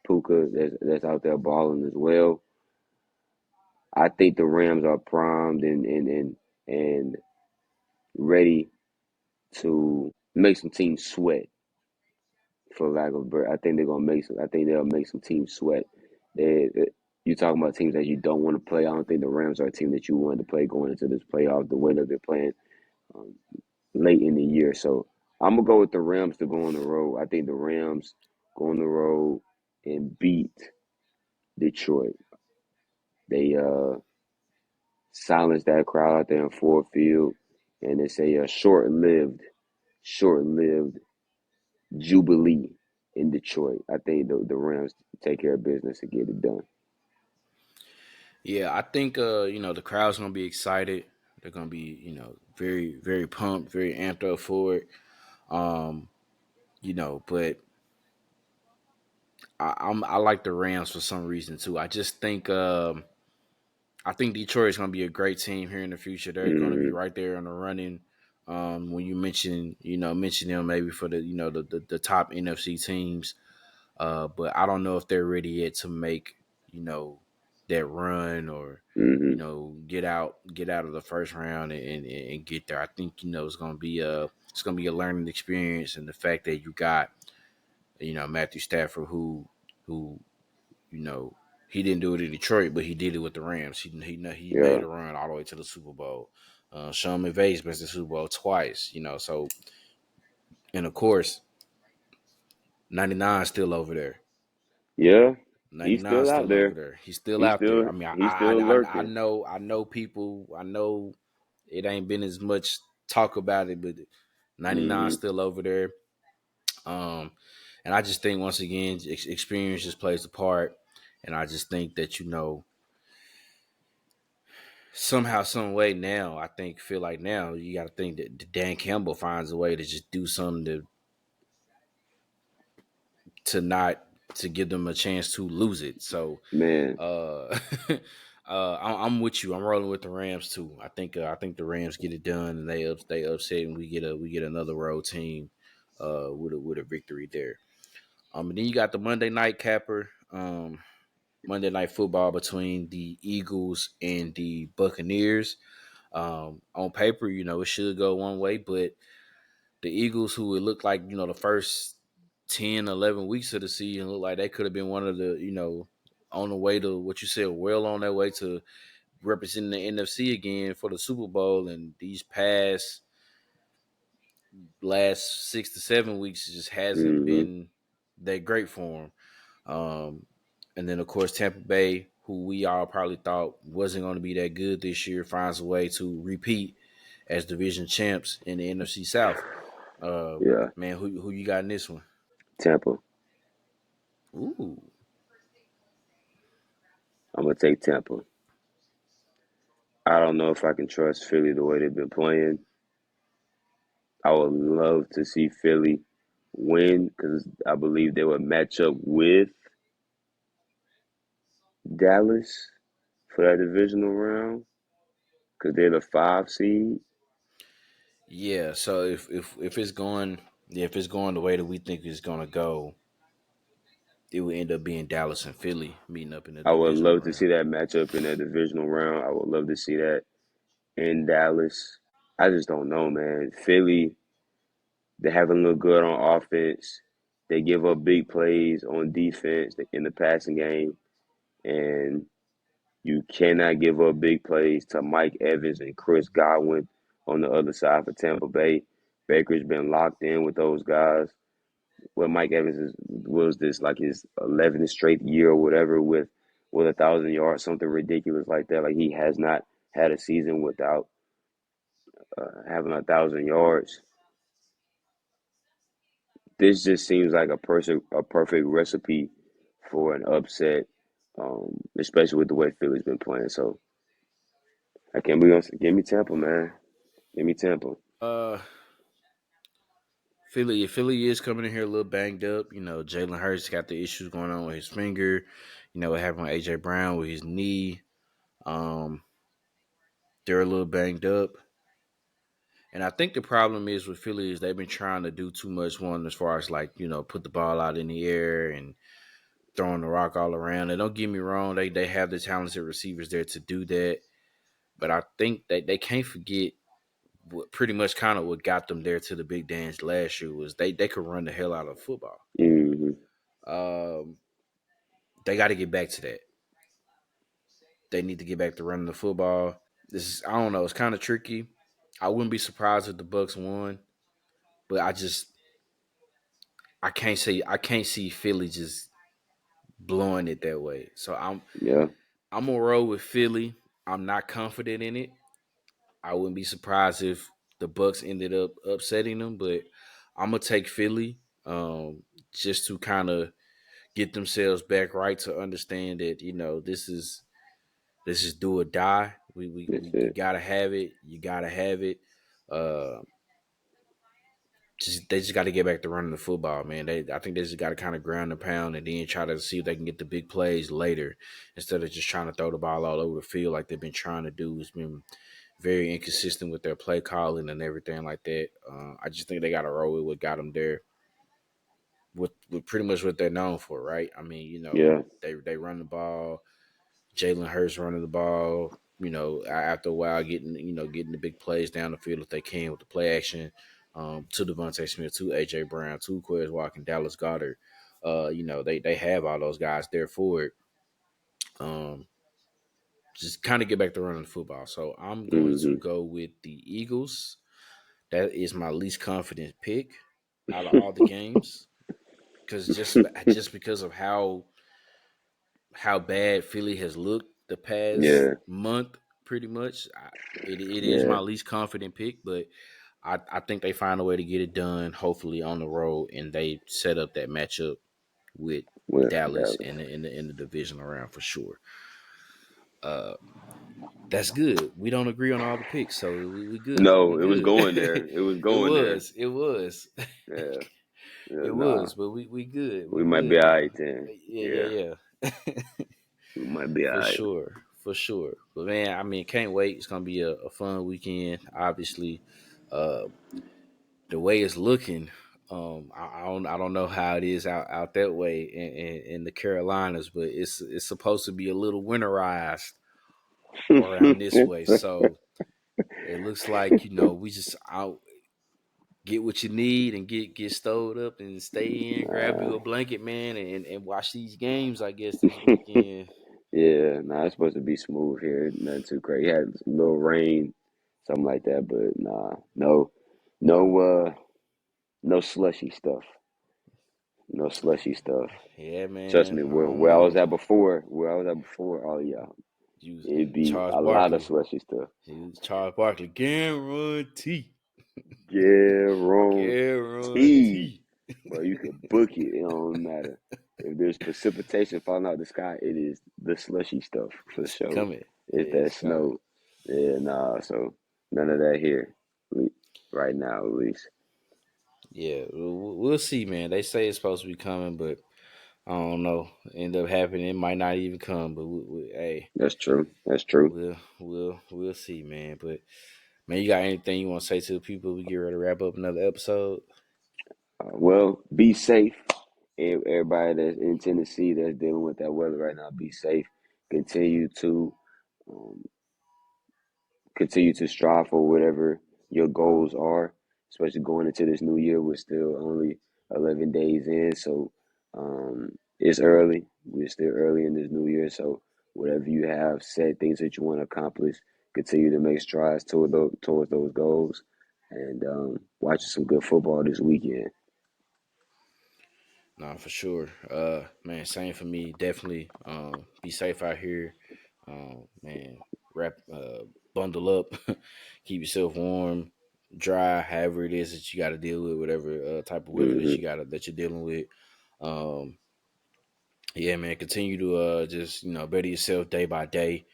Puka, that's out there balling as well. I think the Rams are primed and ready to make some teams sweat, for lack of a better. I think they're gonna make some. I think they'll make some teams sweat. You talking about teams that you don't want to play. I don't think the Rams are a team that you want to play going into this playoff. The way that they're playing um, late in the year, so I'm gonna go with the Rams to go on the road. I think the Rams go on the road and beat Detroit. They silence that crowd out there in Ford Field, and it's a short-lived jubilee in Detroit. I think the Rams take care of business and get it done. Yeah, I think the crowd's gonna be excited. They're gonna be very very pumped, very amped up for it. Um, but I like the Rams for some reason too. I think Detroit is going to be a great team here in the future. They're going to be Hmm. right there in the running. When you mention them maybe for the top NFC teams, but I don't know if they're ready yet to make you know that run or Hmm. get out of the first round and get there. I think it's gonna be a learning experience, and the fact that you got Matthew Stafford who you know, he didn't do it in Detroit, but he did it with the Rams. He made Yeah. a run all the way to the Super Bowl. Sean McVay's been to the Super Bowl twice. So and of course, 99 still over there. Yeah. He's 99 still out still over there. there. He's still He's out there. still I mean, he's still I lurking. know people. I know it ain't been as much talk about it, but 99 Hmm. still over there. Um, and I just think once again, experience just plays a part. And I just think that somehow, some way now, I think feel like now you got to think that Dan Campbell finds a way to just do something to not to give them a chance to lose it. So, Man, uh, I'm with you. I'm rolling with the Rams too. I think the Rams get it done, and they upset, and we get another road team, with a victory there. And then you got the Monday night capper. Monday night football between the Eagles and the Buccaneers. On paper, it should go one way, but the Eagles, who it looked like, the first 10, 11 weeks of the season, looked like they could have been one of the, on the way to what you said, well on their way to representing the NFC again for the Super Bowl. And these past last 6 to 7 weeks just hasn't hmm, been that great for them. And then, of course, Tampa Bay, who we all probably thought wasn't going to be that good this year, finds a way to repeat as division champs in the NFC South. Uh, yeah. man, who you got in this one? Tampa. Ooh, I'm gonna take Tampa. I don't know if I can trust Philly the way they've been playing. I would love to see Philly win because I believe they would match up with Dallas for that divisional round because they're the 5 seed. yeah. So if it's going, yeah, if it's going the way that we think it's going to go, it will end up being Dallas and Philly meeting up in the I would divisional love to round. see that matchup in that divisional round. I would love to see that in Dallas. I just don't know, man. Philly, they haven't looked good on offense. They give up big plays on defense in the passing game, and you cannot give up big plays to Mike Evans and Chris Godwin on the other side for Tampa Bay. Baker's been locked in with those guys. what Mike Evans was this like his 11th straight year or whatever with 1,000 yards, something ridiculous like that. Like he has not had a season without having 1,000 yards. This just seems like a perfect recipe for an upset, especially with the way Philly's been playing. So I can't believe give me Tampa, man. Give me Tampa. Uh, Philly is coming in here a little banged up. You know, Jalen Hurts got the issues going on with his finger. You know, what happened with AJ Brown with his knee. Um, they're a little banged up. And I think the problem is with Philly is they've been trying to do too much one as far as like, you know, put the ball out in the air and throwing the rock all around. And don't get me wrong, they have the talented receivers there to do that. But I think that they can't forget what pretty much kind of what got them there to the big dance last year was they could run the hell out of football. Hmm. Um, they got to get back to that. They need to get back to running the football. This is I don't know. It's kind of tricky. I wouldn't be surprised if the Bucks won, but I can't see Philly just blowing it that way. So Yeah, I'm gonna roll with Philly. I'm not confident in it. I wouldn't be surprised if the Bucks ended up upsetting them, but I'm gonna take Philly just to kind of get themselves back right to understand that you know this is do or die. that's You it. gotta have it. You gotta have it. Uh, they just got to get back to running the football, man. I think they just got to kind of ground and pound and then try to see if they can get the big plays later instead of just trying to throw the ball all over the field like they've been trying to do. It's been very inconsistent with their play calling and everything like that. I just think they got to roll with what got them there with pretty much what they're known for, right? I mean, you know, Yeah, they run the ball. Jalen Hurts running the ball. You know, after a while, getting the big plays down the field if they can with the play action to Devontae Smith, to AJ Brown, to Quez Walker, Dallas Goddard. You know, they have all those guys there for it. Um, just kind of get back to running the football. So I'm going to hmm. go with the Eagles. That is my least confident pick out of all the games because just because of how bad Philly has looked the past Yeah, month, pretty much. It is yeah. my least confident pick, but I think they find a way to get it done, hopefully on the road, and they set up that matchup with With Dallas Dallas. in the division around for sure. Uh, that's good. We don't agree on all the picks, so we good. We No, it was good. going there. It was it going there. was, it was, Yeah, yeah, it nah. was, but we good. We We might be good alright now. then. Yeah, Yeah, yeah, yeah. we might be For alright. sure, for sure. But man, I mean, can't wait. It's gonna be a fun weekend. Obviously, uh, the way it's looking, I don't know how it is out that way in the Carolinas, but it's supposed to be a little winterized around this way. So it looks like you know we just out get what you need and get stowed up and stay in, grab Nah. you a blanket, man, and watch these games. I guess this weekend. Yeah, nah, it's supposed to be smooth here. Nothing too crazy. Had some little rain, something like that, but nah, no, no slushy stuff. No slushy stuff. Yeah, Trust man. me, I don't where I was know. at before, where I was at before, oh yeah, Use it'd be Charles a lot of Barkley. slushy stuff. Use Charles Barkley. Guarantee. Guaranteed. Guarantee. Bro, you could book it. It don't matter. If there's precipitation falling out the sky, it is the slushy stuff for It's sure. coming. Yeah, It's that it's coming. snow. Yeah, nah. So none of that here, right now at least. Yeah, we'll see, man. They say it's supposed to be coming, but I don't know. End up happening. It might not even come. But hey, That's true. That's true. we'll see, man. But man, you got anything you want to say to the people? We get ready to wrap up another episode. Well, be safe. Everybody that's in Tennessee that's dealing with that weather right now, be safe. Continue to um, continue to strive for whatever your goals are, especially going into this new year. We're still only 11 days in, so it's early. We're still early in this new year, so whatever you have set, things that you want to accomplish, continue to make strides towards those goals, and watching some good football this weekend. Nah, for sure. Man, same for me. Definitely. Be safe out here. Man, wrap, bundle up, keep yourself warm, dry, however it is that you got to deal with, whatever type of weather that Hmm. you got that you're dealing with. Um, yeah, man, continue to just better yourself day by day.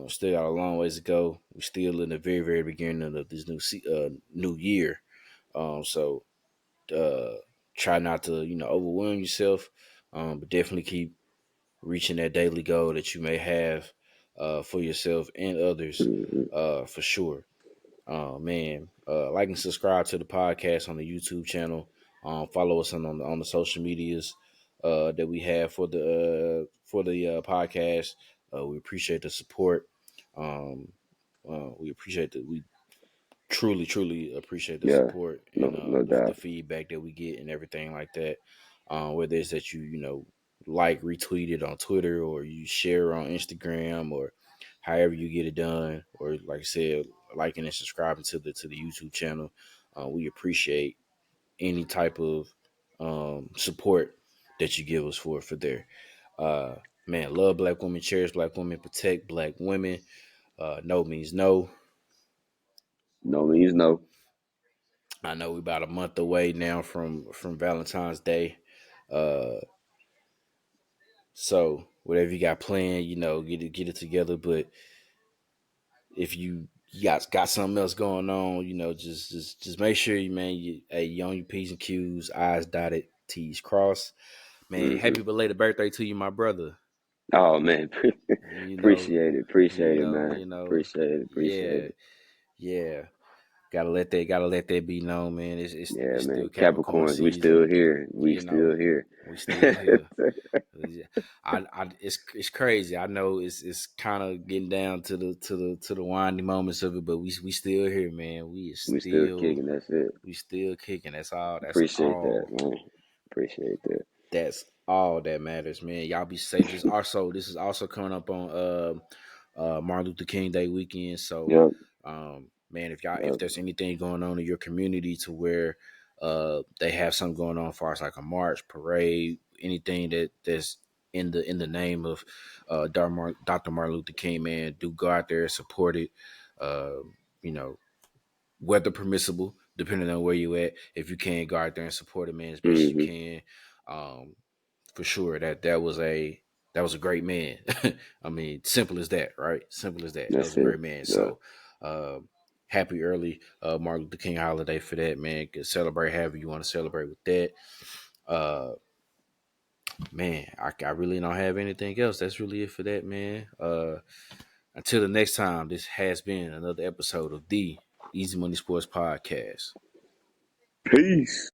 Still got a long ways to go. We're still in the very, very beginning of this new year. So uh, try not to overwhelm yourself, but definitely keep reaching that daily goal that you may have for yourself and others, Hmm. for sure. Man, like and subscribe to the podcast on the YouTube channel. Follow us on the social medias that we have for the podcast. We appreciate the support. Um, we appreciate that we truly, truly appreciate the Yeah, support and no the doubt. feedback that we get and everything like that. Whether it's that like retweet it on Twitter or you share on Instagram or however you get it done, or like I said, liking and subscribing to the YouTube channel. We appreciate any type of support that you give us for there. Uh, Man, love black women, cherish black women, protect black women. No means no. No means no. I know we're about a month away now from Valentine's Day. Uh, so whatever you got planned, get it together. But if you got something else going on, just make sure you on your P's and Q's, I's dotted, T's crossed. Man, Hmm. happy belated birthday to you, my brother. Oh man, You know, appreciate it, man. Appreciate yeah, it. yeah. Gotta let that be known, man. Yeah, It's still man. Capricorn Capricorns, we season. still here. We You know, still here. we still here. It's crazy. I know it's kind of getting down to the winding moments of it, but we still here, man. We still kicking. That's it. We still kicking. That's all. Appreciate that, man. Appreciate that. That's all that matters, man. Y'all be safe. This is also coming up on Martin Luther King Day weekend. So, Yep. man, if Yep. there's anything going on in your community to where they have something going on as far as like a march, parade, anything that's in the name of Dr. Martin Luther King, man, do go out there and support it. Uh, you know, weather permissible, depending on where you at. If you can, go out there and support a man as best as you Hmm. can. Um, for sure, that was a great man. I mean, simple as that, right? Simple as that. That was That's a it. great man. Yeah. So, happy early Martin Luther King holiday for that, man. Can celebrate however you want to celebrate with that. Uh, Man, I really don't have anything else. That's really it for that, man. Until the next time, this has been another episode of the Easy Money Sports Podcast. Peace.